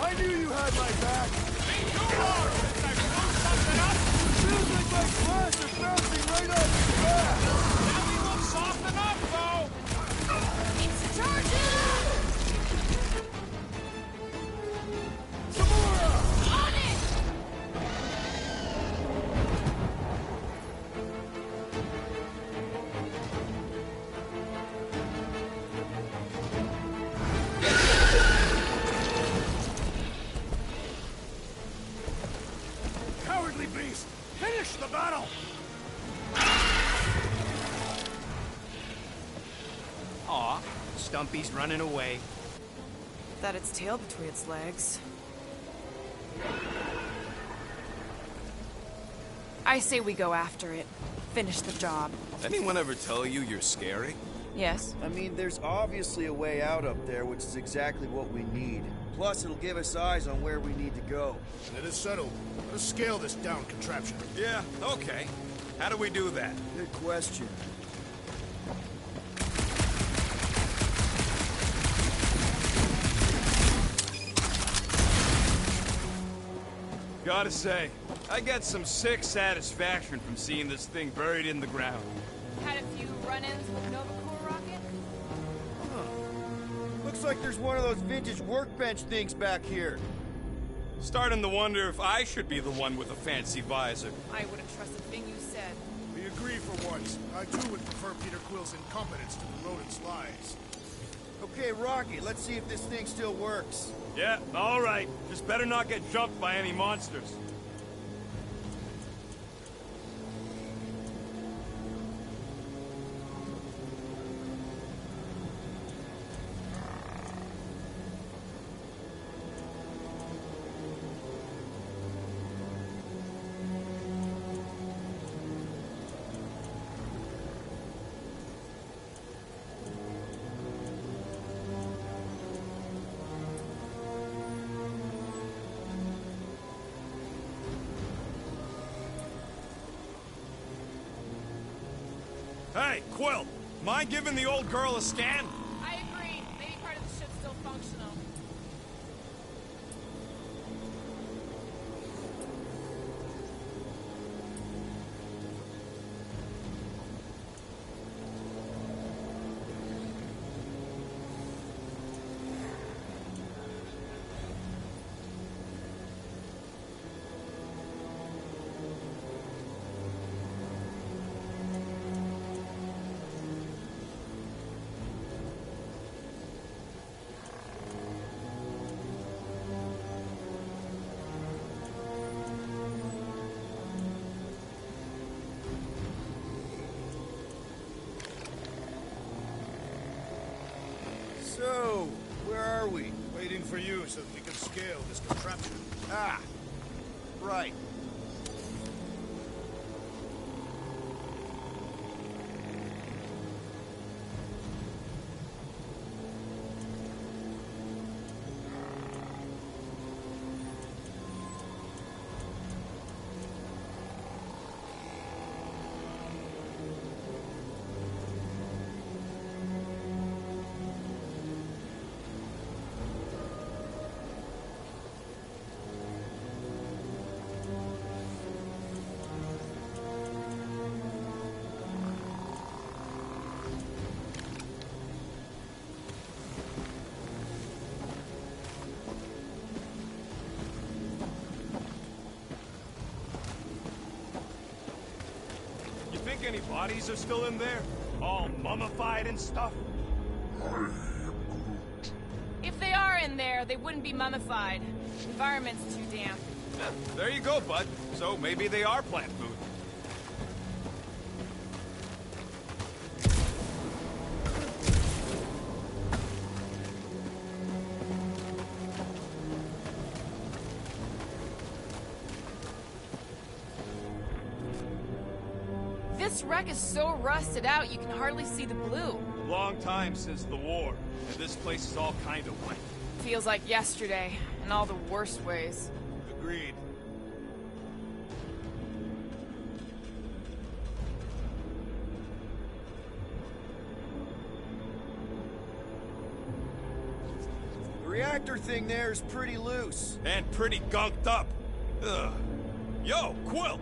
I knew you had my back! Me too, Lord! Since I blew something up! Feels like my claws are bouncing right off your back! Now we will soften up, though! It's charging! Samora! On it! Cowardly beast! Finish the battle! Aw, Stumpy's running away. That its tail between its legs. I say we go after it. Finish the job. Anyone ever tell you you're scary? Yes? I mean, there's obviously a way out up there, which is exactly what we need. Plus, it'll give us eyes on where we need to go. It is settled. Let us scale this down contraption. Yeah, okay. How do we do that? Good question. Gotta say, I get some sick satisfaction from seeing this thing buried in the ground. Had a few run-ins with Nova Corps rocket? Looks like there's one of those vintage workbench things back here. Starting to wonder if I should be the one with a fancy visor. I wouldn't trust a thing you said. We agree for once. I too would prefer Peter Quill's incompetence to the rodent's lies. Okay, Rocky, let's see if this thing still works. Yeah, all right. Just better not get jumped by any monsters. Hey, Quill! Mind giving the old girl a scan? I agree. Maybe part of the ship's still functional. So, where are we? Waiting for you so that we can scale this contraption. Ah, right. any bodies are still in there? All mummified and stuff? I am Groot. If they are in there, they wouldn't be mummified. The environment's too damp. Yeah, there you go, bud. So maybe they are plant food. This wreck is so rusted out you can hardly see the blue. Long time since the war, and this place is all kind of wet. Feels like yesterday, in all the worst ways. Agreed. The reactor thing there is pretty loose. And pretty gunked up. Ugh. Yo, Quill!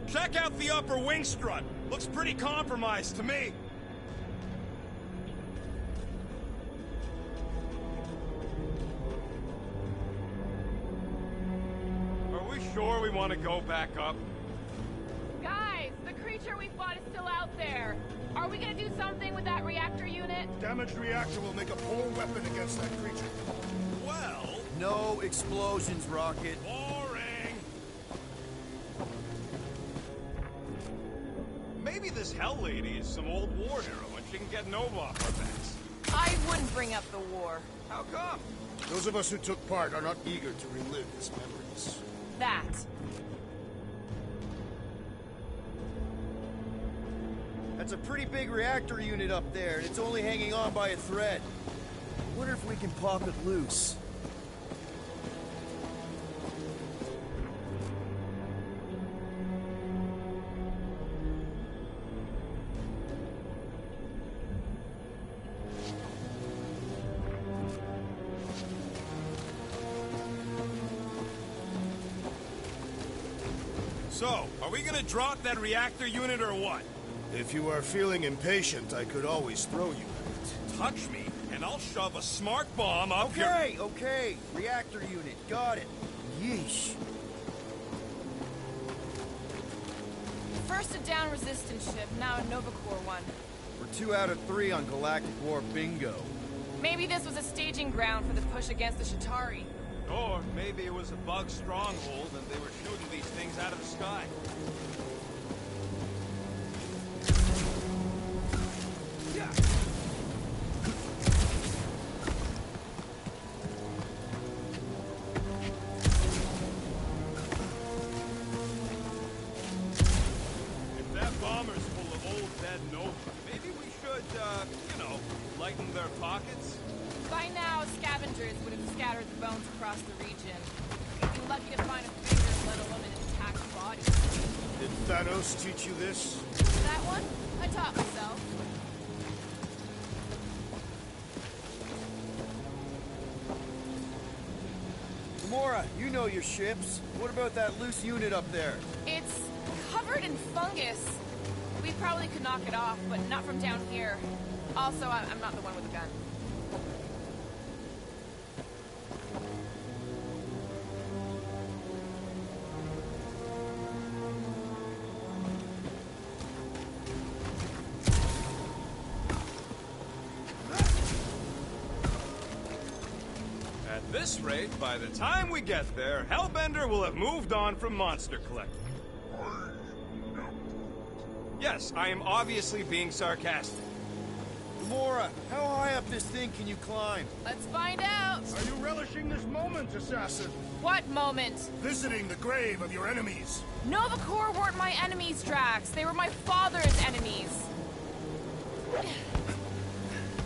Check out the upper wing strut. Looks pretty compromised to me. Are we sure we want to go back up? Guys, the creature we fought is still out there. Are we gonna do something with that reactor unit? Damaged reactor will make a poor weapon against that creature. Well... No explosions, Rocket. Boring! Maybe this Hell Lady is some old war hero and she can get Nova off our backs. I wouldn't bring up the war. How come? Those of us who took part are not eager to relive its memories. That. That's a pretty big reactor unit up there, and it's only hanging on by a thread. I wonder if we can pop it loose. So, are we gonna drop that reactor unit or what? If you are feeling impatient, I could always throw you at it. Touch me, and I'll shove a smart bomb up your... Okay. Reactor unit, got it. Yeesh. First a down resistance ship, now a Nova Corps one. We're 2 out of 3 on Galactic War bingo. Maybe this was a staging ground for the push against the Shatari. Or maybe it was a bug stronghold and they were shooting these things out of the sky. Yeah. If that bomber's full of old dead Nova, maybe we should, lighten their pockets? By now, scavengers would have scattered the bones across the region. We'd be lucky to find a finger, let alone an intact body. Did Thanos teach you this? That one? I taught myself. Gamora, you know your ships. What about that loose unit up there? It's covered in fungus. We probably could knock it off, but not from down here. Also, I'm not the one with a gun. At this rate, by the time we get there, Hellbender will have moved on from Monster Collector. Yes, I am obviously being sarcastic. Gamora, how high up this thing can you climb? Let's find out! Are you relishing this moment, assassin? What moment? Visiting the grave of your enemies. Nova Corps weren't my enemies, Drax. They were my father's enemies.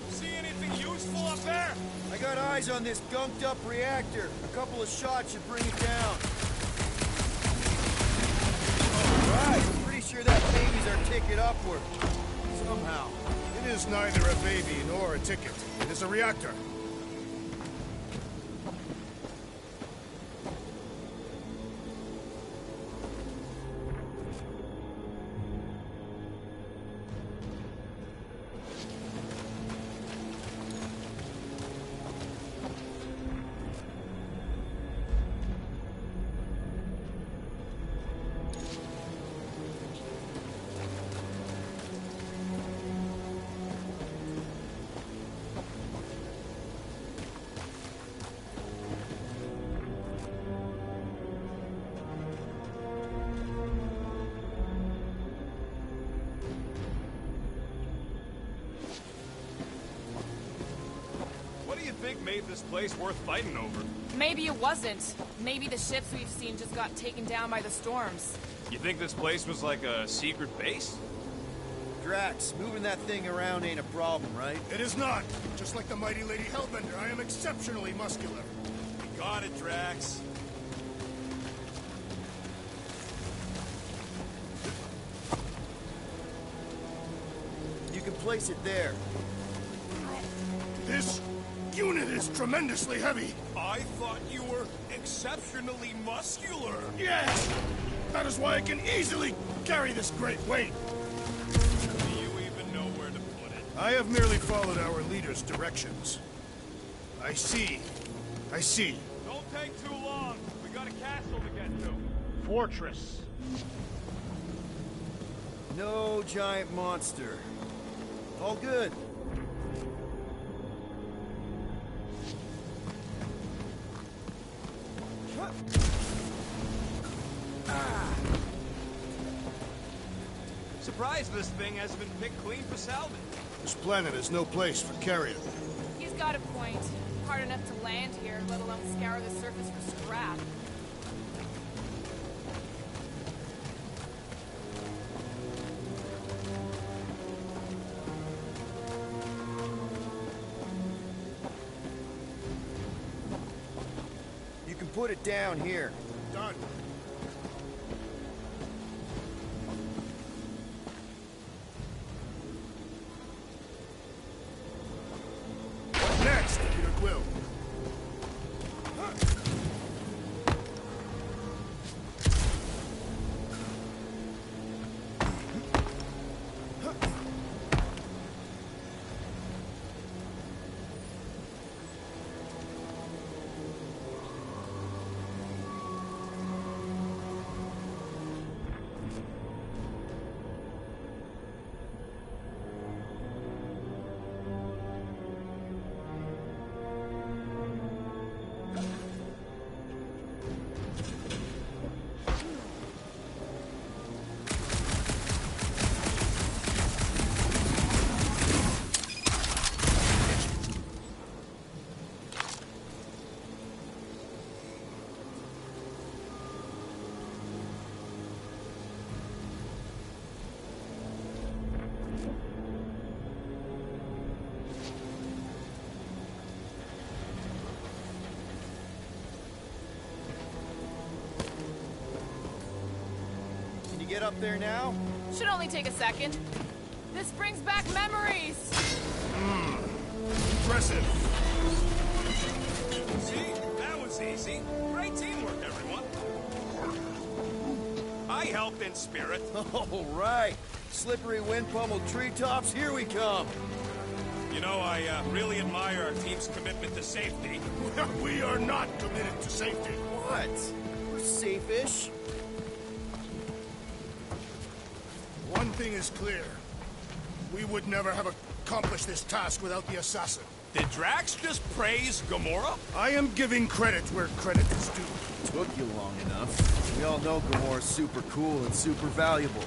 See anything useful up there? I got eyes on this gunked up reactor. A couple of shots should bring it down. Alright, pretty sure that baby's our ticket upward. Somehow. It is neither a baby nor a ticket. It is a reactor. what made this place worth fighting over. Maybe it wasn't. Maybe the ships we've seen just got taken down by the storms. You think this place was like a secret base? Drax, moving that thing around ain't a problem, right? It is not. Just like the mighty Lady Hellbender, I am exceptionally muscular. Got it, Drax. You can place it there. This unit is tremendously heavy. I thought you were exceptionally muscular. Yes! That is why I can easily carry this great weight. Do you even know where to put it? I have merely followed our leader's directions. I see. I see. Don't take too long. We got a castle to get to. Fortress. No giant monster. All good. Surprised this thing hasn't been picked clean for salvage. This planet is no place for carrion. He's got a point. Hard enough to land here, let alone scour the surface for scrap. You can put it down here. Done. What next, Peter Quill? Get up there now? Should only take a second. This brings back memories! Impressive. See? That was easy. Great teamwork, everyone. I helped in spirit. All right. Slippery wind-pummeled treetops, here we come. You know, I really admire our team's commitment to safety. We are not committed to safety. What? We're safe-ish. One thing is clear. We would never have accomplished this task without the assassin. Did Drax just praise Gamora? I am giving credit where credit is due. Took you long enough. We all know Gamora's super cool and super valuable.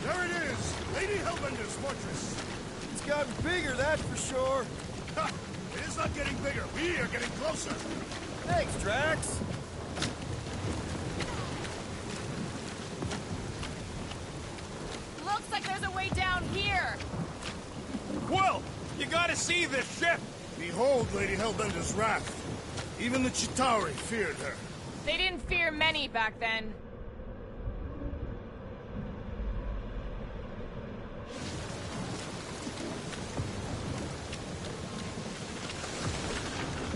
There it is! Lady Hellbender's fortress! It's gotten bigger, that's for sure. Ha! It is not getting bigger. We are getting closer. Thanks, Drax. Looks like there's a way down here! Quill, you gotta see this ship! Behold Lady Hellbender's wrath. Even the Chitauri feared her. They didn't fear many back then.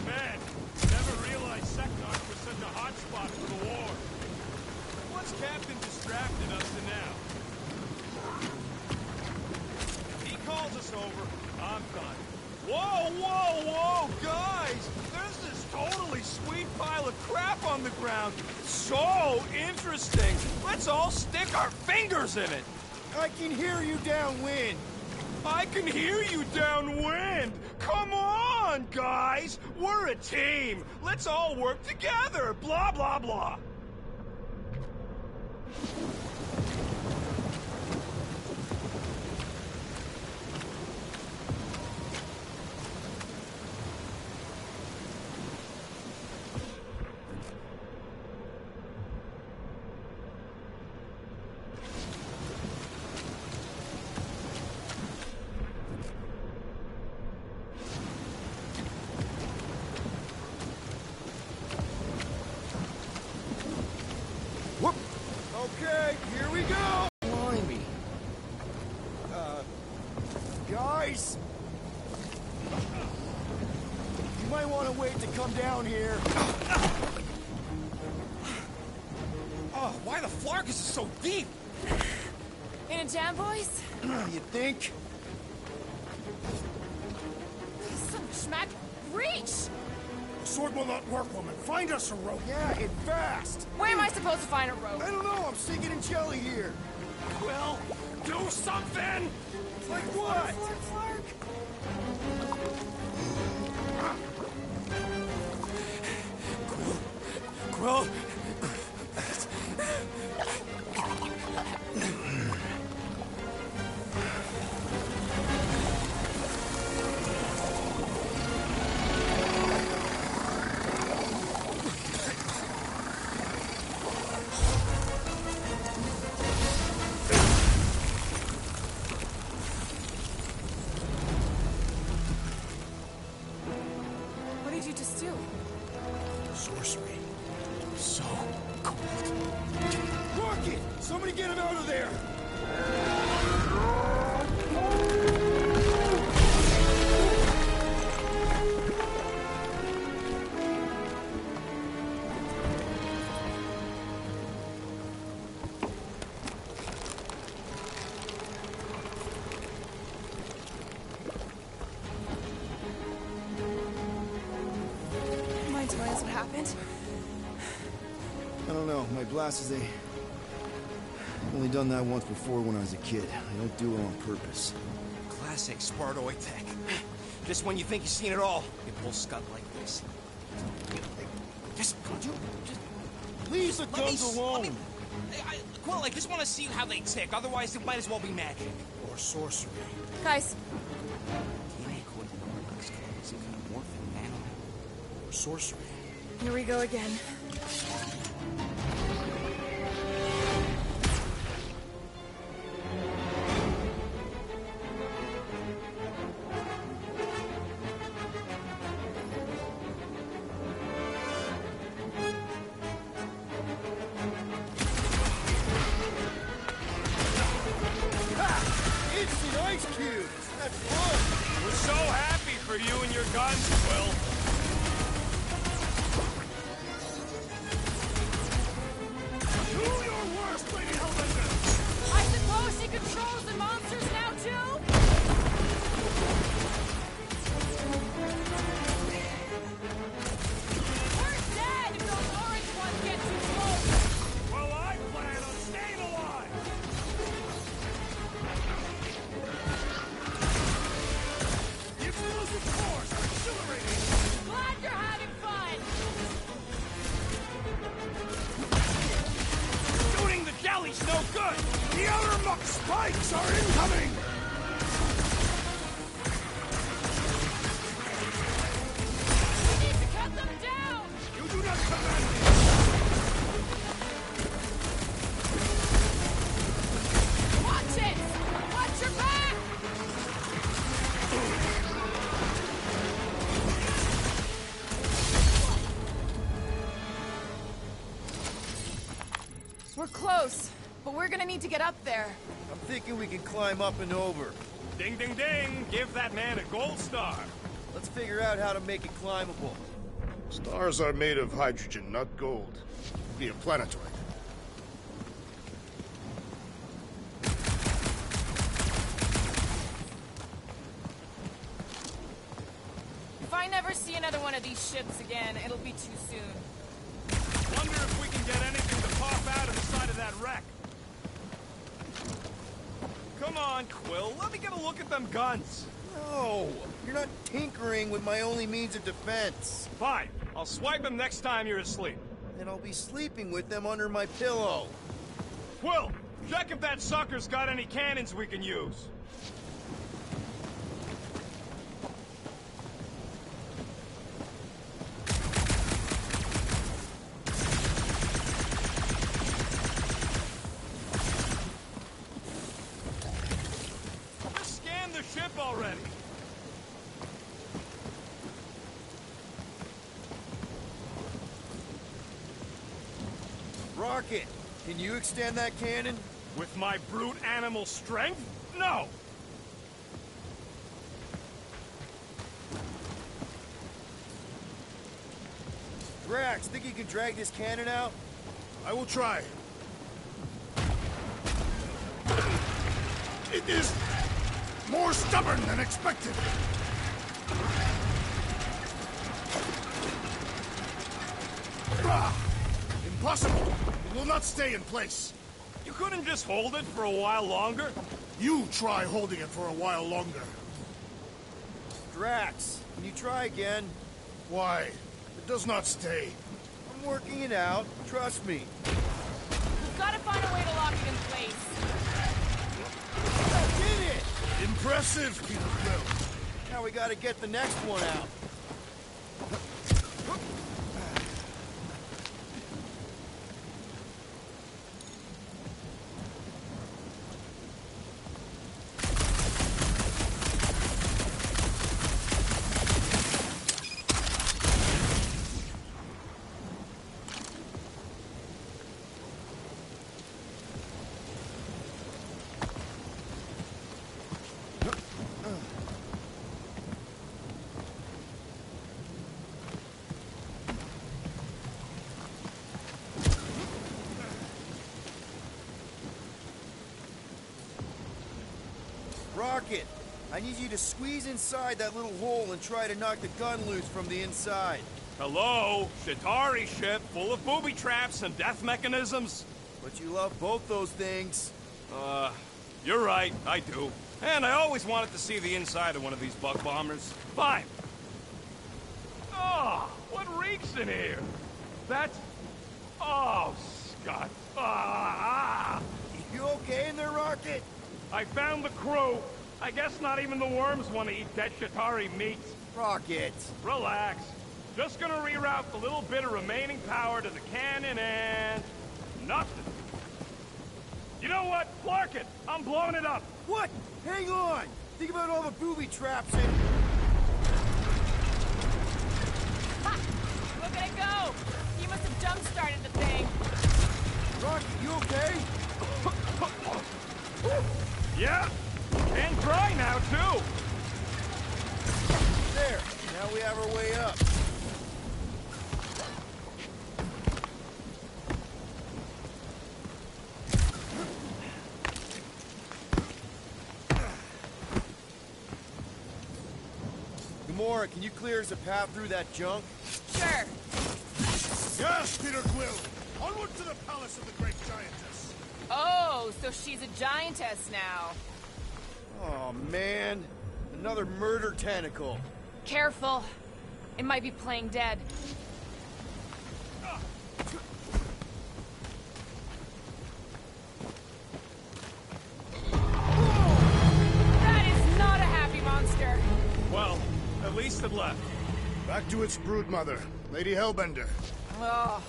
Man, never realized Seknark was such a hot spot for the war. Once Captain distracted us to now. He calls us over, I'm done. Whoa, whoa, whoa, guys! There's this totally sweet pile of crap on the ground. So interesting. Let's all stick our fingers in it. I can hear you downwind. I can hear you downwind. Come on, guys. We're a team. Let's all work together. Blah, blah, blah. Okay, here we go! Blimey. Guys! You might want to wait to come down here. Oh, why the flark is it so deep? In a jam, boys? You think? Some schmack. Reach! The sword will not work, woman. Find us a rope. Yeah, and fast! Where am I supposed to find a rope? I don't know, I'm sinking in jelly here. Well, do something! Like what? Quill? What did you just do? Sorcery. So cold. Rocket! Somebody get him out of there! Mind telling us what happened? I don't know. My blast is only done that once before when I was a kid. I don't do it on purpose. Classic Spartoid tech. Just when you think you've seen it all, you pull scud like this. Just, could you just Leave the let me guns alone! Quill, I just want to see how they tick. Otherwise, it might as well be magic. Or sorcery. Guys, DNA code looks like some kind of morphing animal. Or sorcery. here we go again. Instant ice cubes! That's fun! We're so happy for you and your guns, Quill. Do your worst, Lady Hellbender! I suppose she controls the monsters now, too? We're dead if those orange ones get too close! Well, I plan on staying alive. The explosive force! Exhilarating! Glad you're having fun! Shooting the jelly's no good. The outer muck spikes are incoming! We need to cut them down! You do not command me! Watch it! Watch your back! We're close, but we're gonna need to get up there. I'm thinking we can climb up and over. Ding, ding, ding. Give that man a gold star. Let's figure out how to make it climbable. Stars are made of hydrogen, not gold. Be a planetoid. If I never see another one of these ships again, it'll be too soon. Wonder if we can get anything to pop out of the side of that wreck. Come on, Quill. Let me get a look at them guns. No! You're not tinkering with my only means of defense. Fine. I'll swipe them next time you're asleep. And I'll be sleeping with them under my pillow. Quill, check if that sucker's got any cannons we can use. Just scan the ship already. Rocket, Can you extend that cannon? With my brute animal strength? No! Drax, think you can drag this cannon out? I will try. It is more stubborn than expected. Impossible! It will not stay in place. You couldn't just hold it for a while longer? You try holding it for a while longer. Drax, can you try again? Why? It does not stay. I'm working it out. Trust me. We've got to find a way to lock it in place. I did it! Impressive, Peter Quill. Now we gotta get the next one out. Rocket, I need you to squeeze inside that little hole and try to knock the gun loose from the inside. Hello? Shatari ship full of booby traps and death mechanisms? But you love both those things. You're right, I do. And I always wanted to see the inside of one of these bug bombers. Fine. Oh, what reeks in here? That's... Oh, Scott. Ah! You okay in there, Rocket? I found the crew. I guess not even the worms want to eat dead Shatari meat. Rocket. Relax. Just gonna reroute the little bit of remaining power to the cannon and... nothing. You know what? Clark it! I'm blowing it up! What? Hang on! Think about all the booby traps and... Ha! Look at it go! He must have jump-started the thing. Rocket, you okay? Yeah! And dry now, too! There. Now we have our way up. Gamora, can you clear us a path through that junk? Sure. Yes, Peter Quill! Onward to the palace of the great giantess! Oh, so she's a giantess now. Oh, man. Another murder tentacle. Careful. It might be playing dead. That is not a happy monster. Well, at least it left. Back to its broodmother, Lady Hellbender. Oh,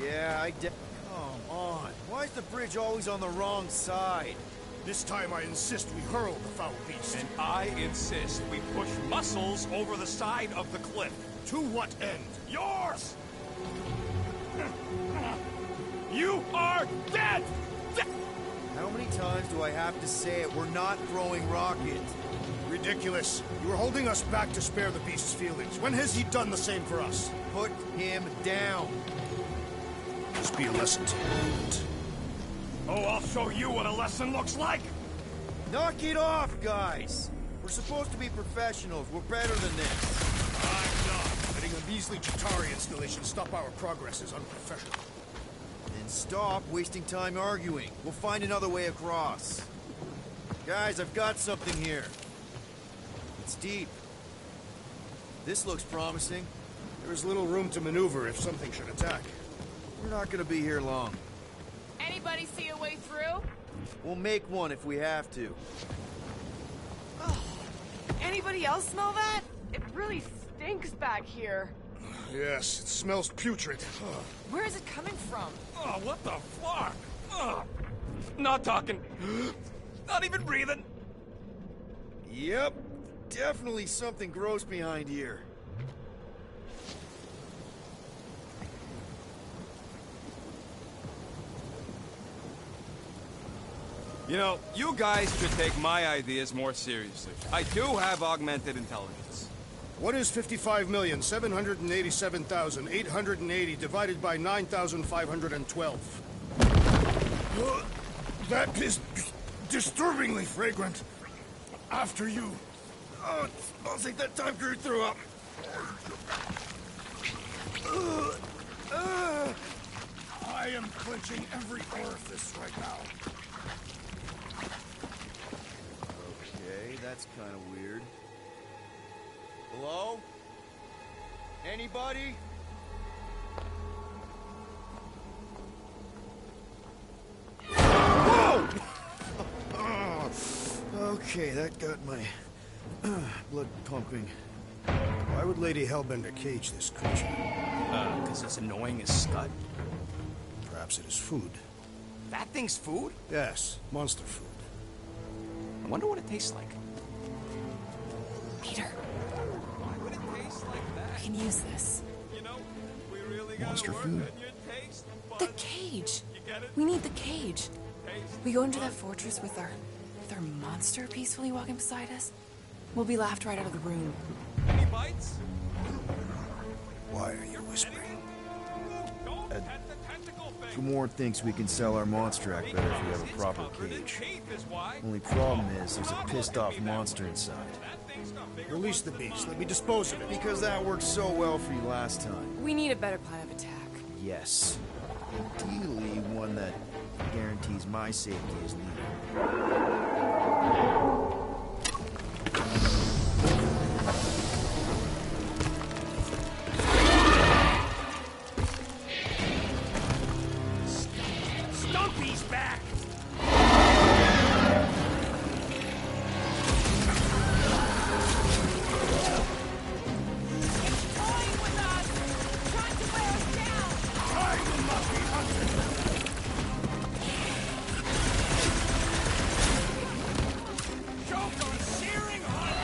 Yeah, Come on. Why is the bridge always on the wrong side? This time I insist we hurl the foul beast. And I insist we push muscles over the side of the cliff. To what end? Yours! You are dead! How many times do I have to say it? We're not throwing Rocket. Ridiculous. You are holding us back to spare the beast's feelings. When has he done the same for us? Put him down. This be a lesson to you. Oh, I'll show you what a lesson looks like! Knock it off, guys. We're supposed to be professionals. We're better than this. I'm not. Letting a measly Chitauri installation stop our progress is unprofessional. Then stop wasting time arguing. We'll find another way across. Guys, I've got something here. It's deep. This looks promising. There is little room to maneuver if something should attack. We're not gonna be here long. anybody see a way through? We'll make one if we have to. Oh, anybody else smell that? It really stinks back here. Yes, it smells putrid. Ugh. Where is it coming from? Oh, what the fuck? Not talking. Not even breathing. Yep. Definitely something gross behind here. You know, you guys should take my ideas more seriously. I do have augmented intelligence. What is 55,787,880 divided by 9,512? That is disturbingly fragrant. After you. Oh, it smells like that time Groot threw up. I am clenching every orifice right now. Okay, that's kind of weird. Hello? Anybody? Whoa! Okay, that got my blood pumping. Why would Lady Hellbender cage this creature? Because it's annoying as scud. Perhaps it is food. That thing's food? Yes, monster food. I wonder what it tastes like. Peter, Why would it taste like we that? can use this. You know, we really gotta Monster work food. on your taste The buds. cage. You get it? We need the cage. Taste We go into that fortress with our monster peacefully walking beside us. We'll be laughed right out of the room. Any bites? Why are you whispering? Don't pet the tentacle thing. Gamorrean thinks we can sell our monster act better if we have a It's proper covered in cage. teeth is why. Only problem is there's a pissed off monster inside. That thing's got bigger Release the beast. Let me dispose of it. Because that worked so well for you last time. We need a better plan of attack. Yes. Ideally, one that guarantees my safety as leader. Stumpy's back! I will not be hunted! Choke on searing hot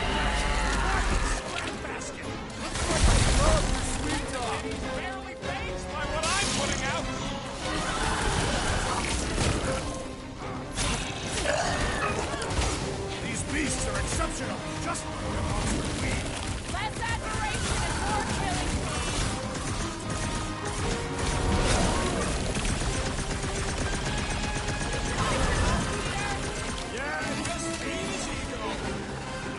sweat basket! Looks like I love your sweet dog! He's barely phased by what I'm putting out! These beasts are exceptional. Just like the monster queen. Less admiration and more killing. Yeah, just easy go.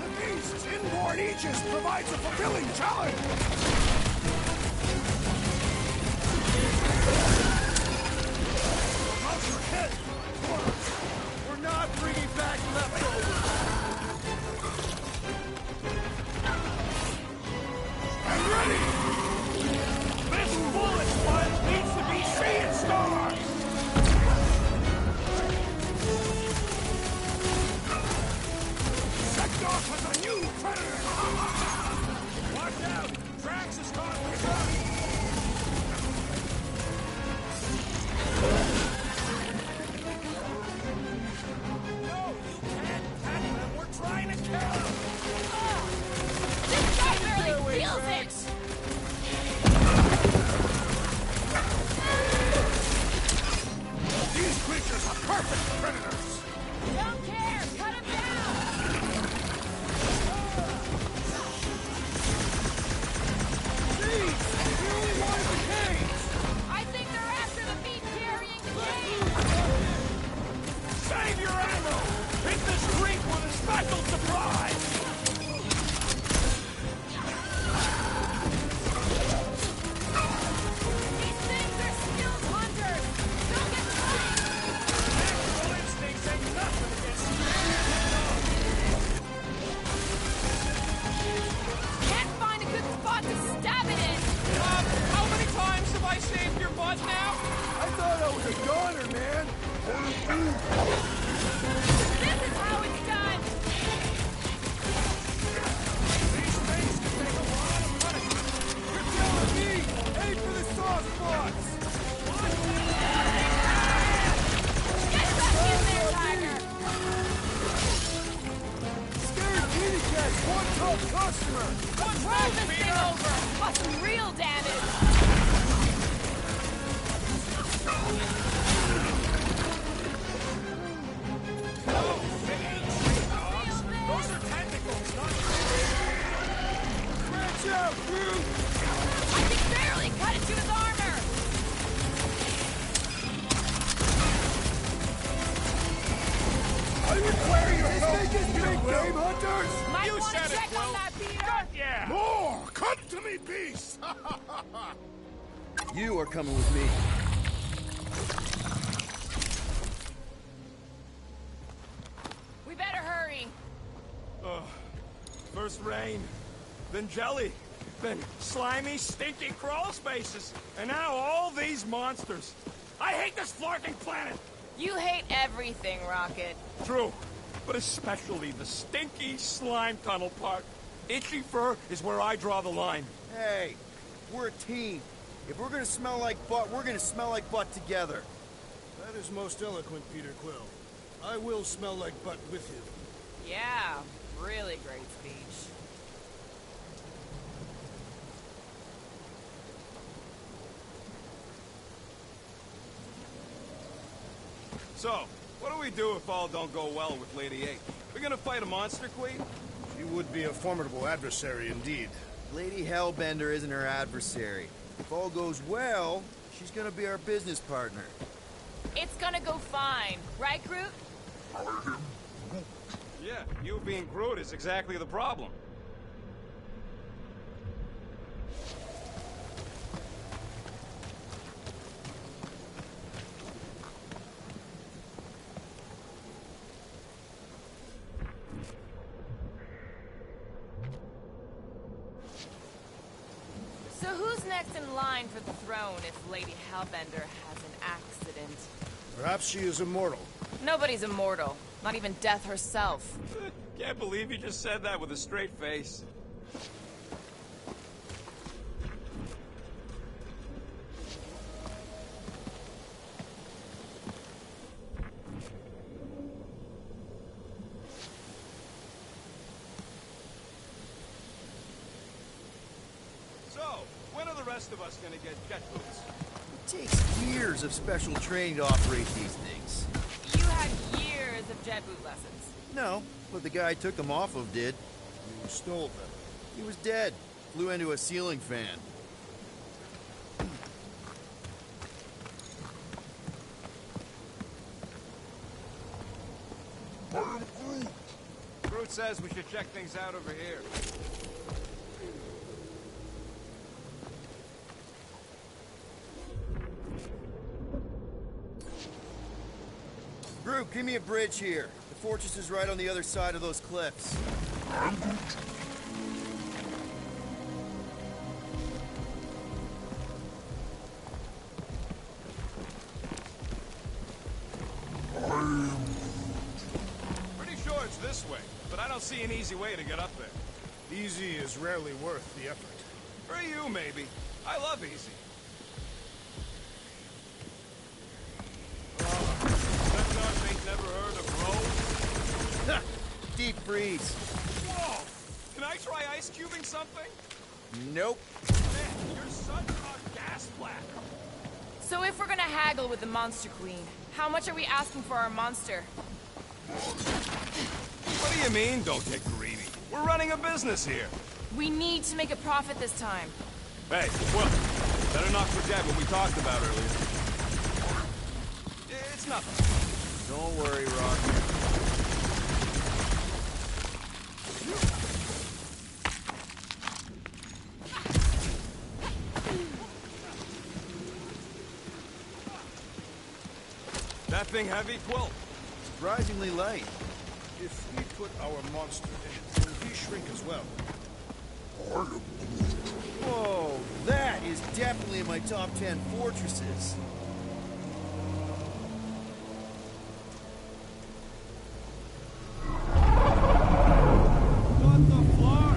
The beast's inborn aegis provides a fulfilling challenge. Monster head. We're not bringing back leftovers. I'm ready. This bullet one needs to be seeing stars. Sekdorf has a new predator. Watch out! Drax is caught in the trap. No, you can't pet them. We're trying to kill them. This guy barely feels it! These creatures are perfect predators. Don't care! Cut him down! Jeez, we only wanted the cage. I think they're after the beast-carrying cage! Save your ammo. Hit this drink with a special surprise. These things are skilled hunters! Don't get trained! Natural instincts ain't nothing against Can't find a good spot to stab it in! how many times have I saved your butt now? I thought I was a goner, man. This is how it's done! These things can take a lot of punishment. You're telling me, aim for the soft spots. Get back in there, Tiger! Scared kitty cat's one tough customer. Roll this thing over! Cause some real damage! Game hunters! Might You want said to it, check Quill. on that, Peter. Yeah! More! Come to me, beast! You are coming with me. We better hurry. First rain, then jelly, then slimy, stinky crawl spaces, and now all these monsters. I hate this flarking planet! You hate everything, Rocket. True, but especially the stinky slime tunnel part. Itchy fur is where I draw the line. Hey, we're a team. If we're gonna smell like butt, we're gonna smell like butt together. That is most eloquent, Peter Quill. I will smell like butt with you. Yeah, really great speech. So, what do we do if all don't go well with Lady H? We're gonna fight a monster queen? She would be a formidable adversary indeed. Lady Hellbender isn't her adversary. If all goes well, she's gonna be our business partner. It's gonna go fine, right, Groot? Yeah, you being Groot is exactly the problem. So who's next in line for the throne if Lady Hellbender has an accident? Perhaps she is immortal. Nobody's immortal. Not even death herself. Can't believe you just said that with a straight face. So, when are the rest of us gonna get jet boots? It takes years of special training to operate these things. You had years of jet boot lessons. No, but the guy I took them off of did. You stole them. He was dead. Flew into a ceiling fan. Groot says we should check things out over here. Groot, give me a bridge here. The fortress is right on the other side of those cliffs. Pretty sure it's this way, but I don't see an easy way to get up there. Easy is rarely worth the effort. For you, maybe. I love easy. That ain't never heard of roll? Deep freeze. Whoa! Can I try ice cubing something? Nope. Man, you're such a gas bladder. So if we're gonna haggle with the Monster Queen, how much are we asking for our monster? What do you mean, don't get greedy? We're running a business here. We need to make a profit this time. Hey, well, better not forget what we talked about earlier. It's nothing. Don't worry, Rocket. That thing heavy, Quill? Surprisingly light. If we put our monster in it, will he shrink as well? Whoa, that is definitely in my top 10 fortresses. What the flar?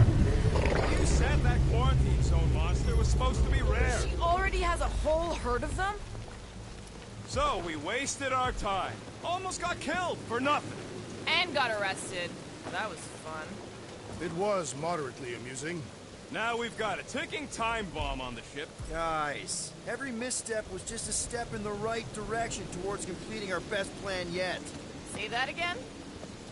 You said that quarantine zone monster was supposed to be rare. She already has a whole herd of them? So we wasted our time. Almost got killed for nothing. And got arrested. That was fun. It was moderately amusing. Now we've got a ticking time bomb on the ship. Guys, every misstep was just a step in the right direction towards completing our best plan yet. Say that again?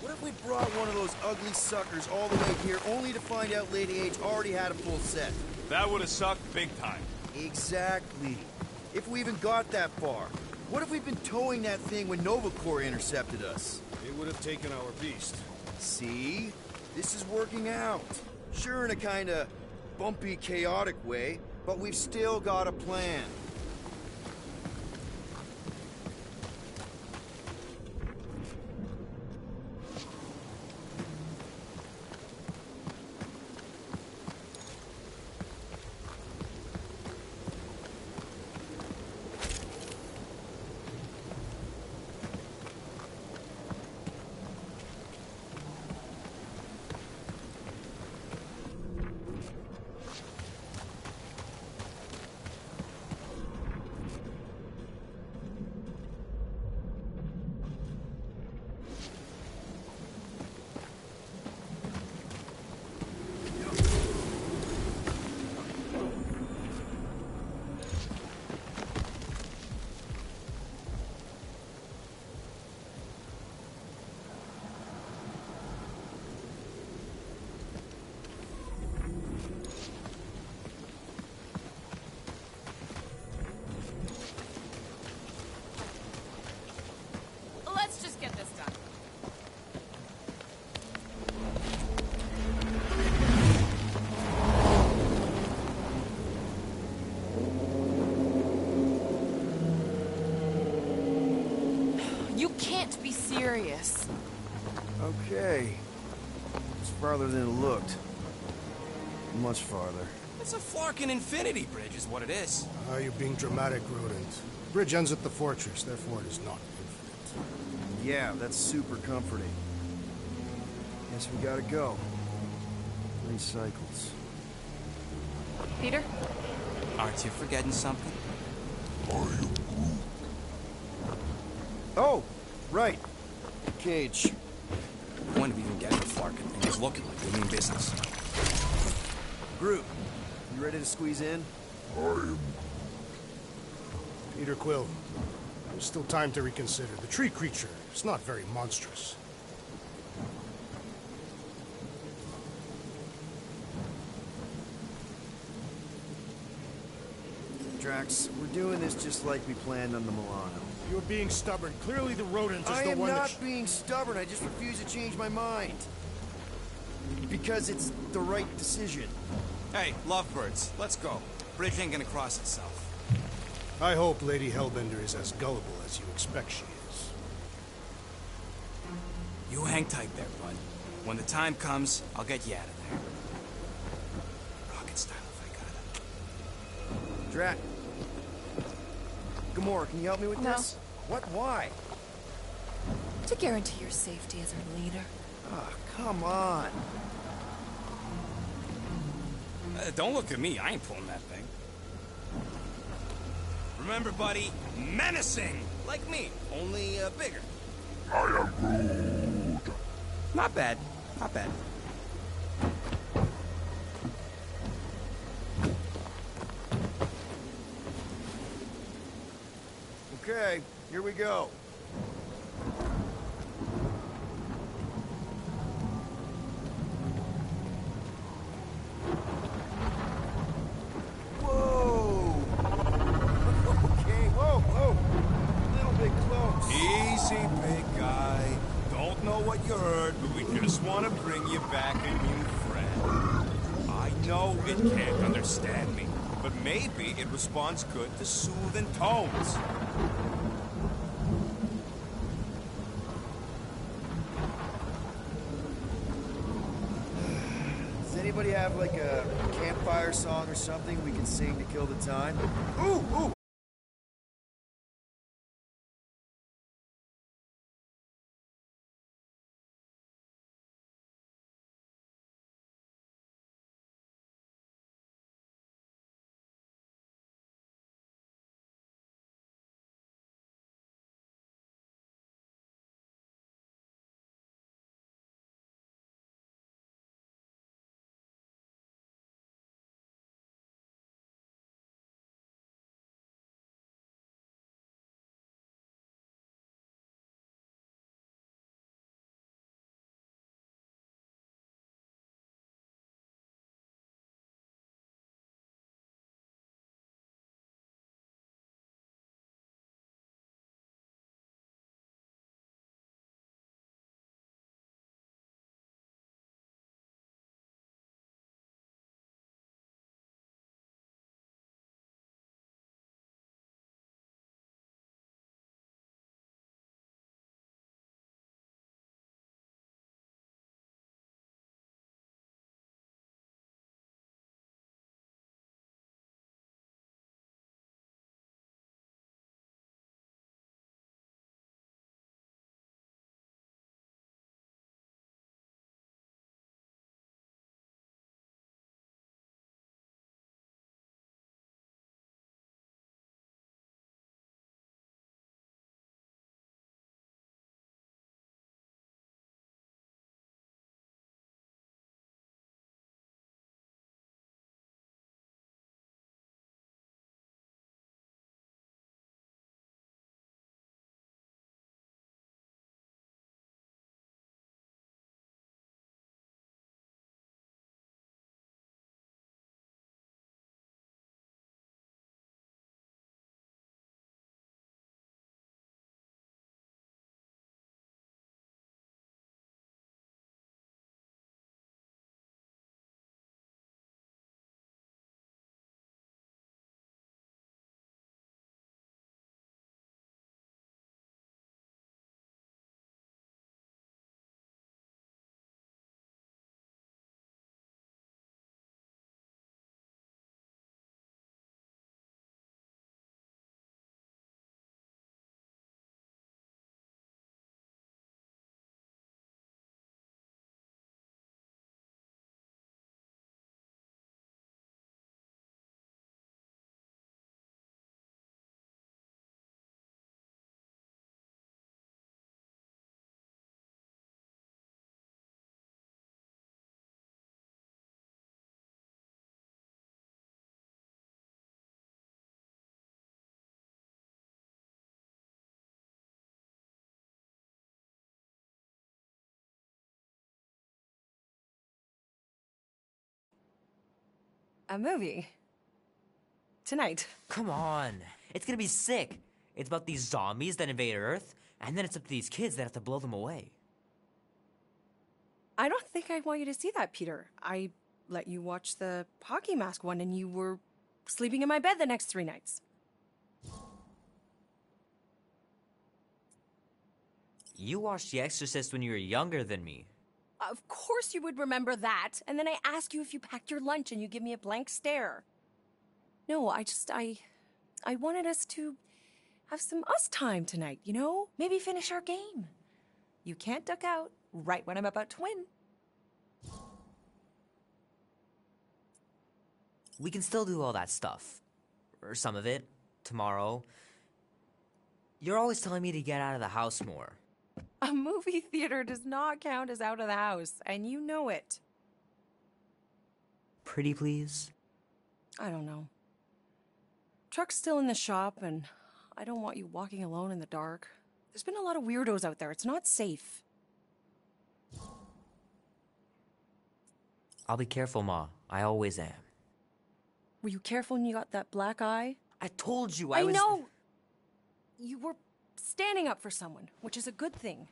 What if we brought one of those ugly suckers all the way here only to find out Lady H already had a full set? That would have sucked big time. Exactly. If we even got that far. What if we'd been towing that thing when Nova Corps intercepted us? They would have taken our beast. See? This is working out. Sure, in a kinda bumpy, chaotic way, but we've still got a plan. Let's just get this done. You can't be serious. Okay. It's farther than it looked. Much farther. It's a flarkin' infinity bridge is what it is. You're being dramatic, Rodent. The bridge ends at the fortress, therefore it is not infinite. Yeah, that's super comforting. Guess we gotta go. 3 cycles. Peter? Aren't you forgetting something? Oh, right. Cage. When did we even get the flarkin' thing? It's looking like we mean business. Groot, you ready to squeeze in? Peter Quill, there's still time to reconsider. The tree creature is not very monstrous. Drax, we're doing this just like we planned on the Milano. You're being stubborn. Clearly the rodent is I the am one not being stubborn, I just refuse to change my mind. Because it's the right decision. Hey, lovebirds, let's go. Bridge ain't gonna cross itself. I hope Lady Hellbender is as gullible as you expect she is. You hang tight there, bud. When the time comes, I'll get you out of there. Rocket style if I gotta. Drax. Gamora, can you help me with No. this? What? Why? To guarantee your safety as our leader. Ah, come on. Don't look at me, I ain't pulling that thing. Remember, buddy, menacing! Like me, only bigger. I am Groot. Not bad, not bad. Okay, here we go. Whoa! Okay, whoa! A little bit close. Easy, big guy. Don't know what you heard, but we just want to bring you back a new friend. I know it can't understand me, but maybe it responds good to soothing tones. Does anybody have like a campfire song or something we can sing to kill the time? Ooh! A movie. Tonight. Come on. It's gonna be sick. It's about these zombies that invade Earth, and then it's up to these kids that have to blow them away. I don't think I want you to see that, Peter. I let you watch the hockey mask one and you were sleeping in my bed the next 3 nights. You watched The Exorcist when you were younger than me. Of course you would remember that. And then I ask you if you packed your lunch and you give me a blank stare. No, I wanted us to have some us time tonight, you know? Maybe finish our game. You can't duck out right when I'm about to win. We can still do all that stuff. Or some of it. Tomorrow. You're always telling me to get out of the house more. A movie theater does not count as out of the house, and you know it. Pretty please? I don't know. Truck's still in the shop, and I don't want you walking alone in the dark. There's been a lot of weirdos out there. It's not safe. I'll be careful, Ma. I always am. Were you careful when you got that black eye? I told you I know! You were standing up for someone, which is a good thing.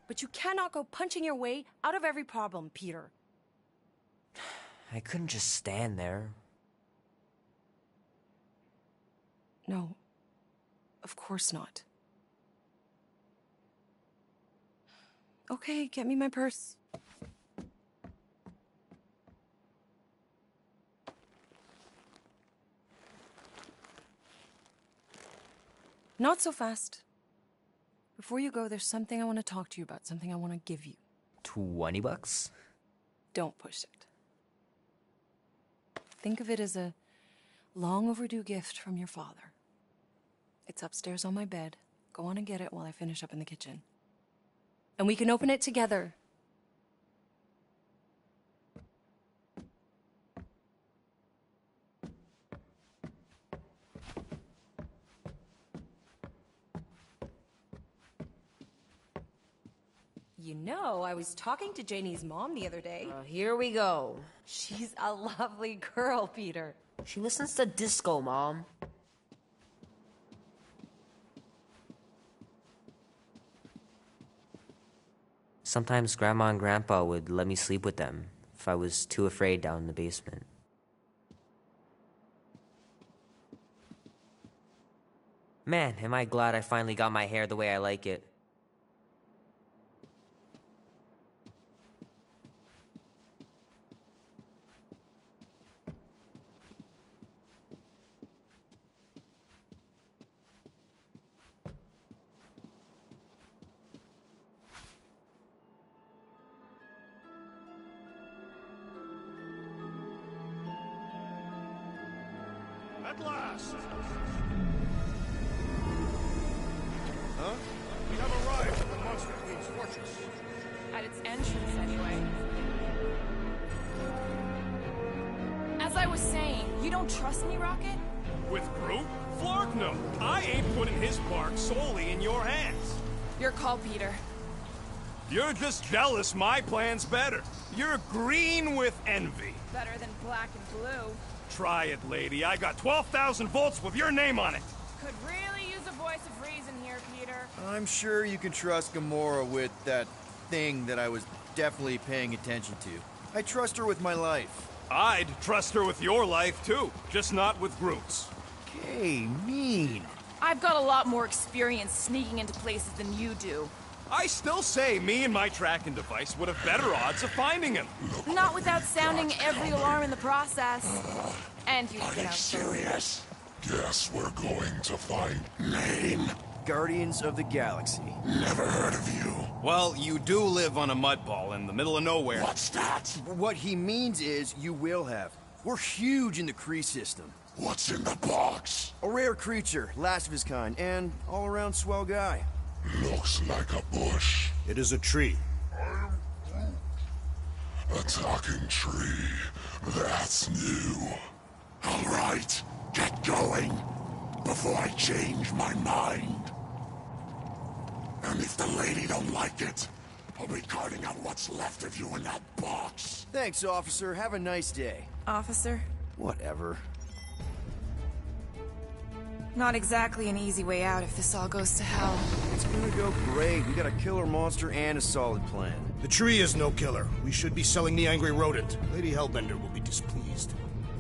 But you cannot go punching your way out of every problem, Peter. I couldn't just stand there. No. Of course not. Okay, get me my purse. Not so fast. Before you go, there's something I want to talk to you about, something I want to give you. $20? Don't push it. Think of it as a long overdue gift from your father. It's upstairs on my bed. Go on and get it while I finish up in the kitchen. And we can open it together. You know, I was talking to Janie's mom the other day. Here we go. She's a lovely girl, Peter. She listens to disco, Mom. Sometimes Grandma and Grandpa would let me sleep with them if I was too afraid down in the basement. Man, am I glad I finally got my hair the way I like it. At last! Huh? We have arrived at the Monster Queen's fortress. At its entrance, anyway. As I was saying, you don't trust me, Rocket? With Groot? Flark no. I ain't putting his bark solely in your hands. Your call, Peter. You're just jealous my plan's better. You're green with envy. Better than black and blue. Try it, lady. I got 12,000 volts with your name on it. Could really use a voice of reason here, Peter. I'm sure you can trust Gamora with that thing that I was definitely paying attention to. I trust her with my life. I'd trust her with your life, too. Just not with Groot's. Okay, mean. I've got a lot more experience sneaking into places than you do. I still say me and my tracking device would have better odds of finding him. Not without sounding every alarm in the process. And you Are get you out. serious? Guess we're going to find name. Guardians of the Galaxy. Never heard of you. Well, you do live on a mud ball in the middle of nowhere. What's that? What he means is you will have. We're huge in the Kree system. What's in the box? A rare creature, last of his kind, and all-around swell guy. Looks like a bush. It is a tree. A talking tree. That's new. All right, get going before I change my mind. And if the lady don't like it, I'll be carting out what's left of you in that box. Thanks, officer. Have a nice day. Officer? Whatever. Not exactly an easy way out if this all goes to hell. It's gonna go great. We got a killer monster and a solid plan. The tree is no killer. We should be selling the angry rodent. Lady Hellbender will be displeased.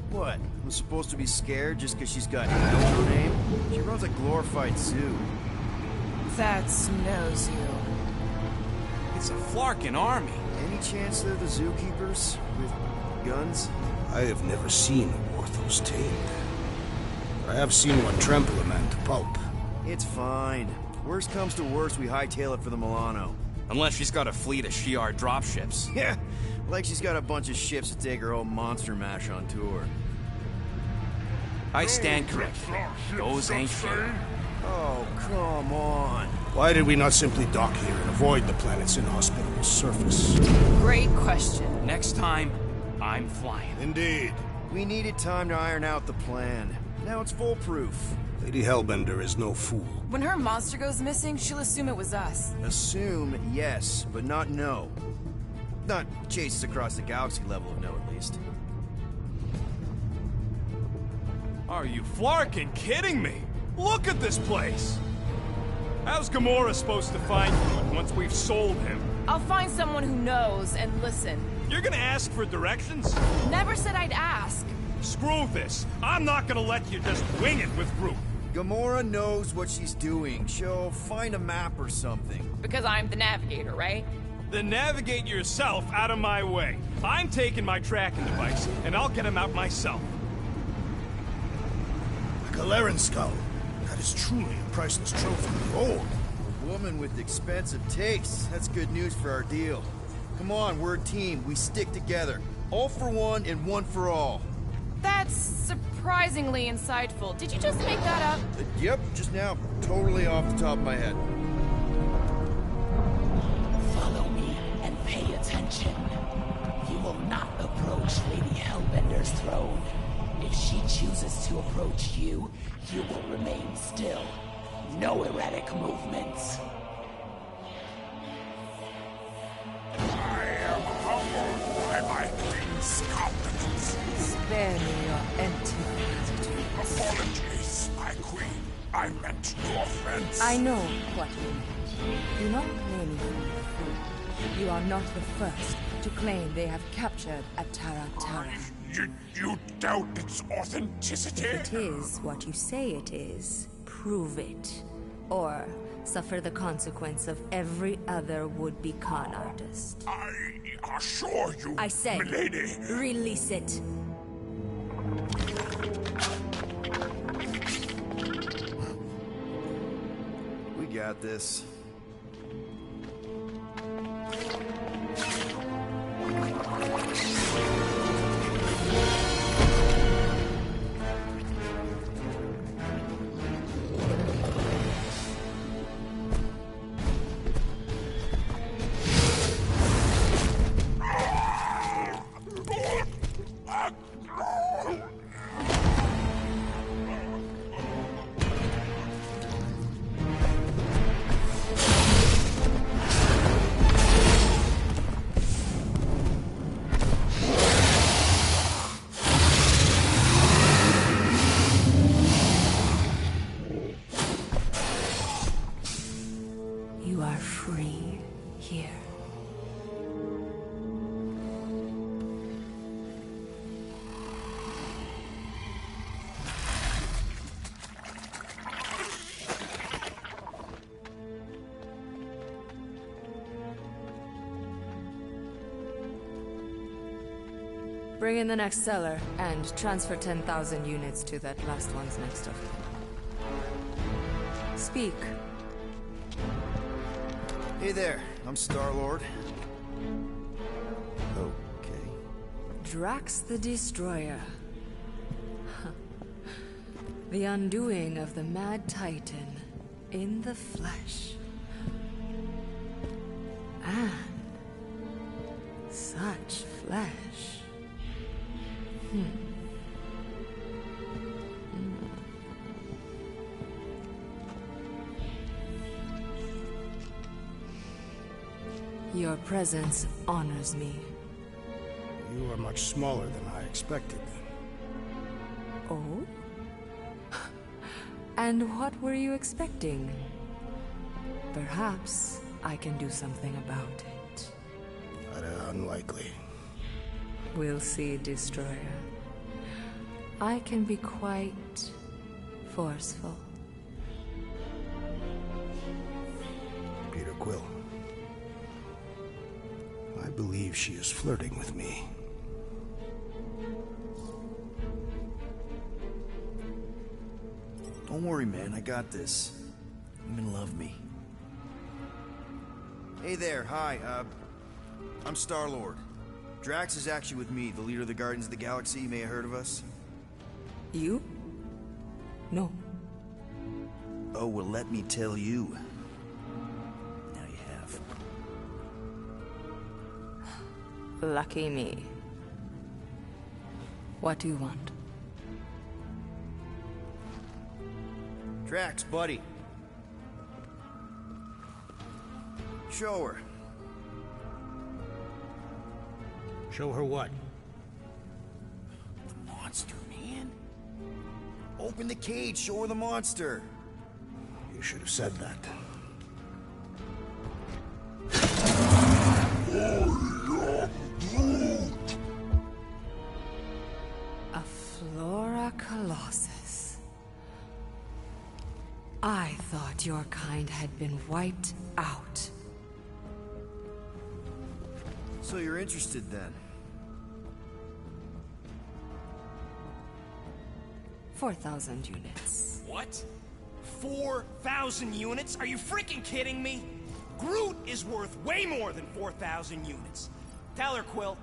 What? I'm supposed to be scared just because she's got hell in her name? She runs a glorified zoo. That's knows you. It's a flarkin' army. Any chance they're the zookeepers? With guns? I have never seen a Warthos tamed. But I have seen one trample a man to pulp. It's fine. Worst comes to worst, we hightail it for the Milano. Unless she's got a fleet of Shi'ar dropships. Yeah, like she's got a bunch of ships to take her whole monster mash on tour. I stand corrected. Those ain't Shi'ar. Oh, come on. Why did we not simply dock here and avoid the planet's inhospitable surface? Great question. Next time, I'm flying. Indeed. We needed time to iron out the plan. Now it's foolproof. Lady Hellbender is no fool. When her monster goes missing, she'll assume it was us. Assume yes, but not no. Not chase us across the galaxy level of no, at least. Are you flarkin' kidding me? Look at this place! How's Gamora supposed to find you once we've sold him? I'll find someone who knows and listen. You're gonna ask for directions? Never said I'd ask. Screw this. I'm not gonna let you just wing it with Groot. Gamora knows what she's doing. She'll find a map or something. Because I'm the navigator, right? Then navigate yourself out of my way. I'm taking my tracking device, and I'll get him out myself. A Galeran skull. That is truly a priceless trophy. Behold. A woman with expensive tastes. That's good news for our deal. Come on, we're a team. We stick together. All for one and one for all. That's surprisingly insightful. Did you just make that up? Yep, just now. Totally off the top of my head. Follow me and pay attention. You will not approach Lady Hellbender's throne. If she chooses to approach you, you will remain still. No erratic movements. I am humbled by my queen's competence. Spare me your empty gratitude. Apologies, my queen. I meant no offense. I know what you meant. Do not play me for a fool. You are not the first to claim they have captured a Tara Tara. You doubt its authenticity? If it is what you say it is, prove it. Or suffer the consequence of every other would-be con artist. I assure you, I say, milady. Release it. We got this. You are free here. Bring in the next seller, and transfer 10,000 units to that last one's next of kin. Speak. Hey there, I'm Starlord. Okay. Drax the Destroyer. The undoing of the Mad Titan in the flesh. And such flesh. Your presence honors me. You are much smaller than I expected. Oh? And what were you expecting? Perhaps I can do something about it. Unlikely. We'll see, Destroyer. I can be quite forceful. Peter Quill. I believe she is flirting with me. Don't worry, man. I got this. Women love me. Hey there. Hi. I'm Starlord. Drax is actually with me, the leader of the Guardians of the Galaxy. You may have heard of us. You? No. Oh, well, let me tell you. Now you have. Lucky me. What do you want? Drax, buddy. Show her. Show her what? The monster, man. Open the cage, show her the monster. You should have said that. A Flora Colossus. I thought your kind had been wiped out. So you're interested then? 4,000 units. What? 4,000 units? Are you freaking kidding me? Groot is worth way more than 4,000 units. Tell her, Quill.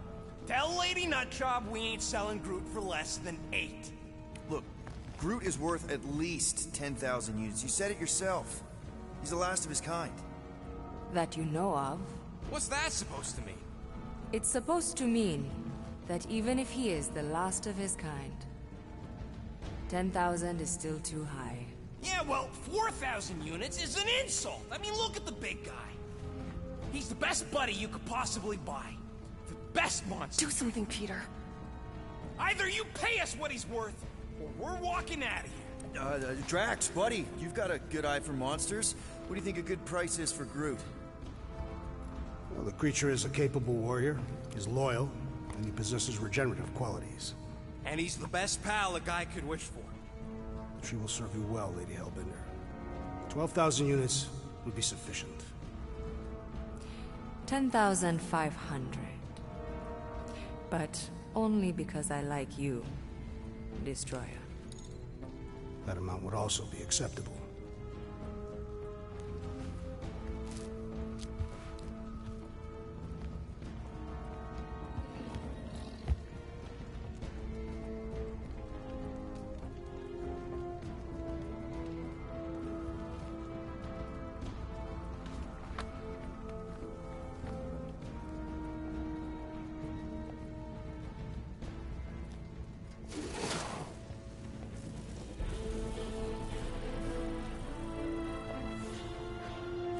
Tell Lady Nutjob we ain't selling Groot for less than 8. Look, Groot is worth at least 10,000 units. You said it yourself. He's the last of his kind. That you know of. What's that supposed to mean? It's supposed to mean that even if he is the last of his kind, 10,000 is still too high. Yeah, well, 4,000 units is an insult. I mean, look at the big guy. He's the best buddy you could possibly buy. The best monster. Do something, Peter. Either you pay us what he's worth, or we're walking out of here. Drax, buddy, you've got a good eye for monsters. What do you think a good price is for Groot? Well, the creature is a capable warrior, is loyal, and he possesses regenerative qualities. And he's the best pal a guy could wish for. She will serve you well, Lady Hellbender. 12,000 units would be sufficient. 10,500. But only because I like you, Destroyer. That amount would also be acceptable.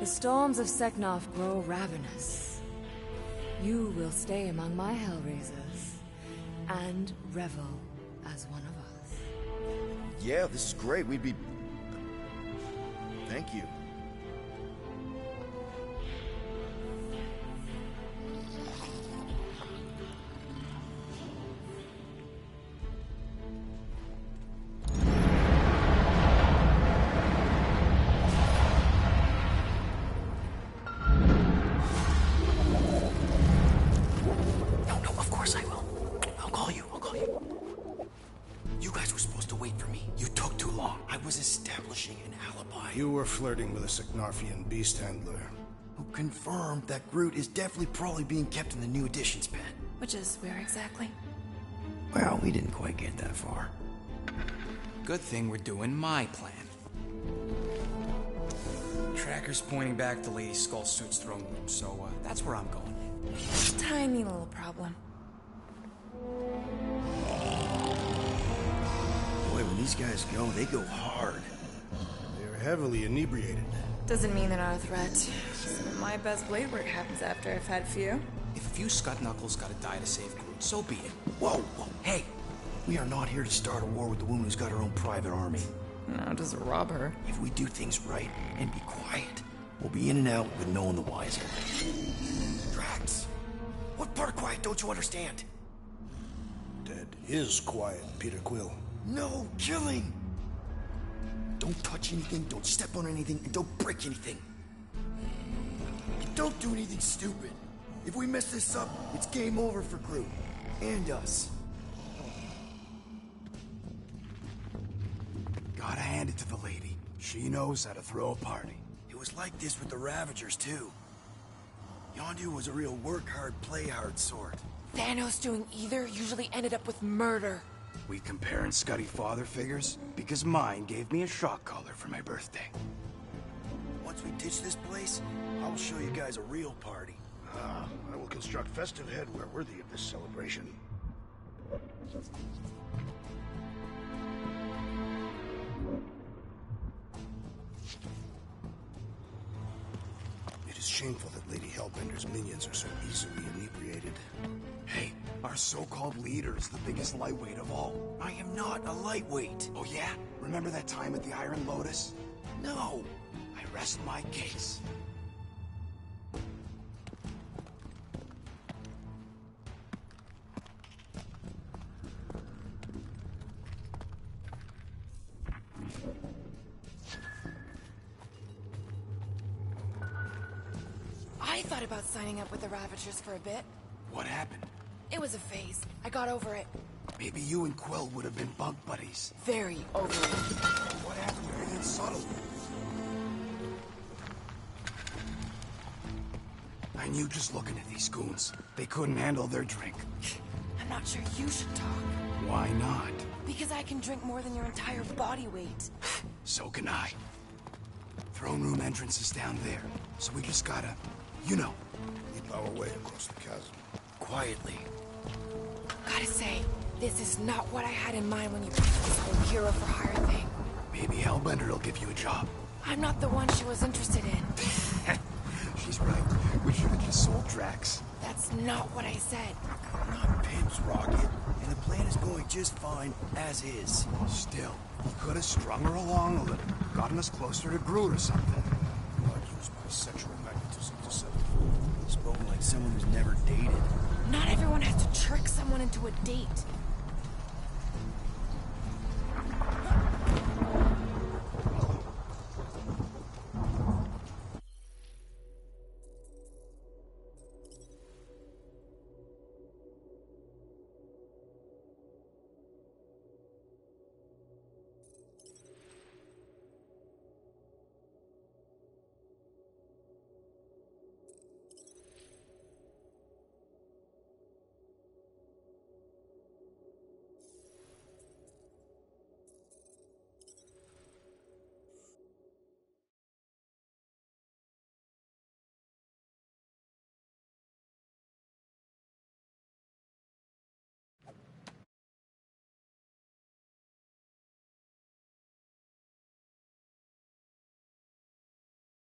The storms of Seknov grow ravenous. You will stay among my Hellraisers and revel as one of us. Yeah, this is great. We'd be... Thank you. You were flirting with a Seknarfian beast handler. Who confirmed that Groot is definitely probably being kept in the new additions pen. Which is where exactly? Well, we didn't quite get that far. Good thing we're doing my plan. Tracker's pointing back to Lady Skullsuit's throne room, so that's where I'm going. Tiny little problem. Boy, when these guys go, they go hard. They're heavily inebriated. Doesn't mean they're not a threat. Some of my best blade work happens after I've had a few. If a few scut knuckles gotta die to save Groot, so be it. Whoa, whoa. Hey, We are not here to start a war with the woman who's got her own private army. No, just rob her. If we do things right and be quiet, we'll be in and out with no one the wiser. Drax, what part of quiet don't you understand? Dead is quiet, Peter Quill. No killing! Don't touch anything, don't step on anything, and don't break anything. Don't do anything stupid. If we mess this up, it's game over for Groot. And us. Gotta hand it to the lady. She knows how to throw a party. It was like this with the Ravagers, too. Yondu was a real work-hard, play-hard sort. Thanos doing either usually ended up with murder. We comparing Scuddy father figures? Because mine gave me a shock collar for my birthday. Once we ditch this place, I will show you guys a real party. I will construct festive headwear worthy of this celebration. It is shameful that Lady Hellbender's minions are so easily inebriated. Hey, our so-called leader is the biggest lightweight of all. I am not a lightweight. Oh yeah? Remember that time at the Iron Lotus? No. I rest my case. I thought about signing up with the Ravagers for a bit. What happened? It was a phase. I got over it. Maybe you and Quill would have been bunk buddies. Very over it. What happened to being subtle? I knew just looking at these goons. They couldn't handle their drink. I'm not sure you should talk. Why not? Because I can drink more than your entire body weight. So can I. Throne room entrance is down there. So we just gotta, you know. Leap our way across the chasm. Quietly. Gotta say, this is not what I had in mind when you picked this whole hero for hire thing. Maybe Hellbender will give you a job. I'm not the one she was interested in. She's right. We should have just sold Drax. That's not what I said. Not pimps, Rocket. And the plan is going just fine, as is. Still, he could have strung her along a little. Gotten us closer to Groot or something. Not use my sexual magnetism to set it free. Spoken like someone who's never dated. Not everyone has to trick someone into a date.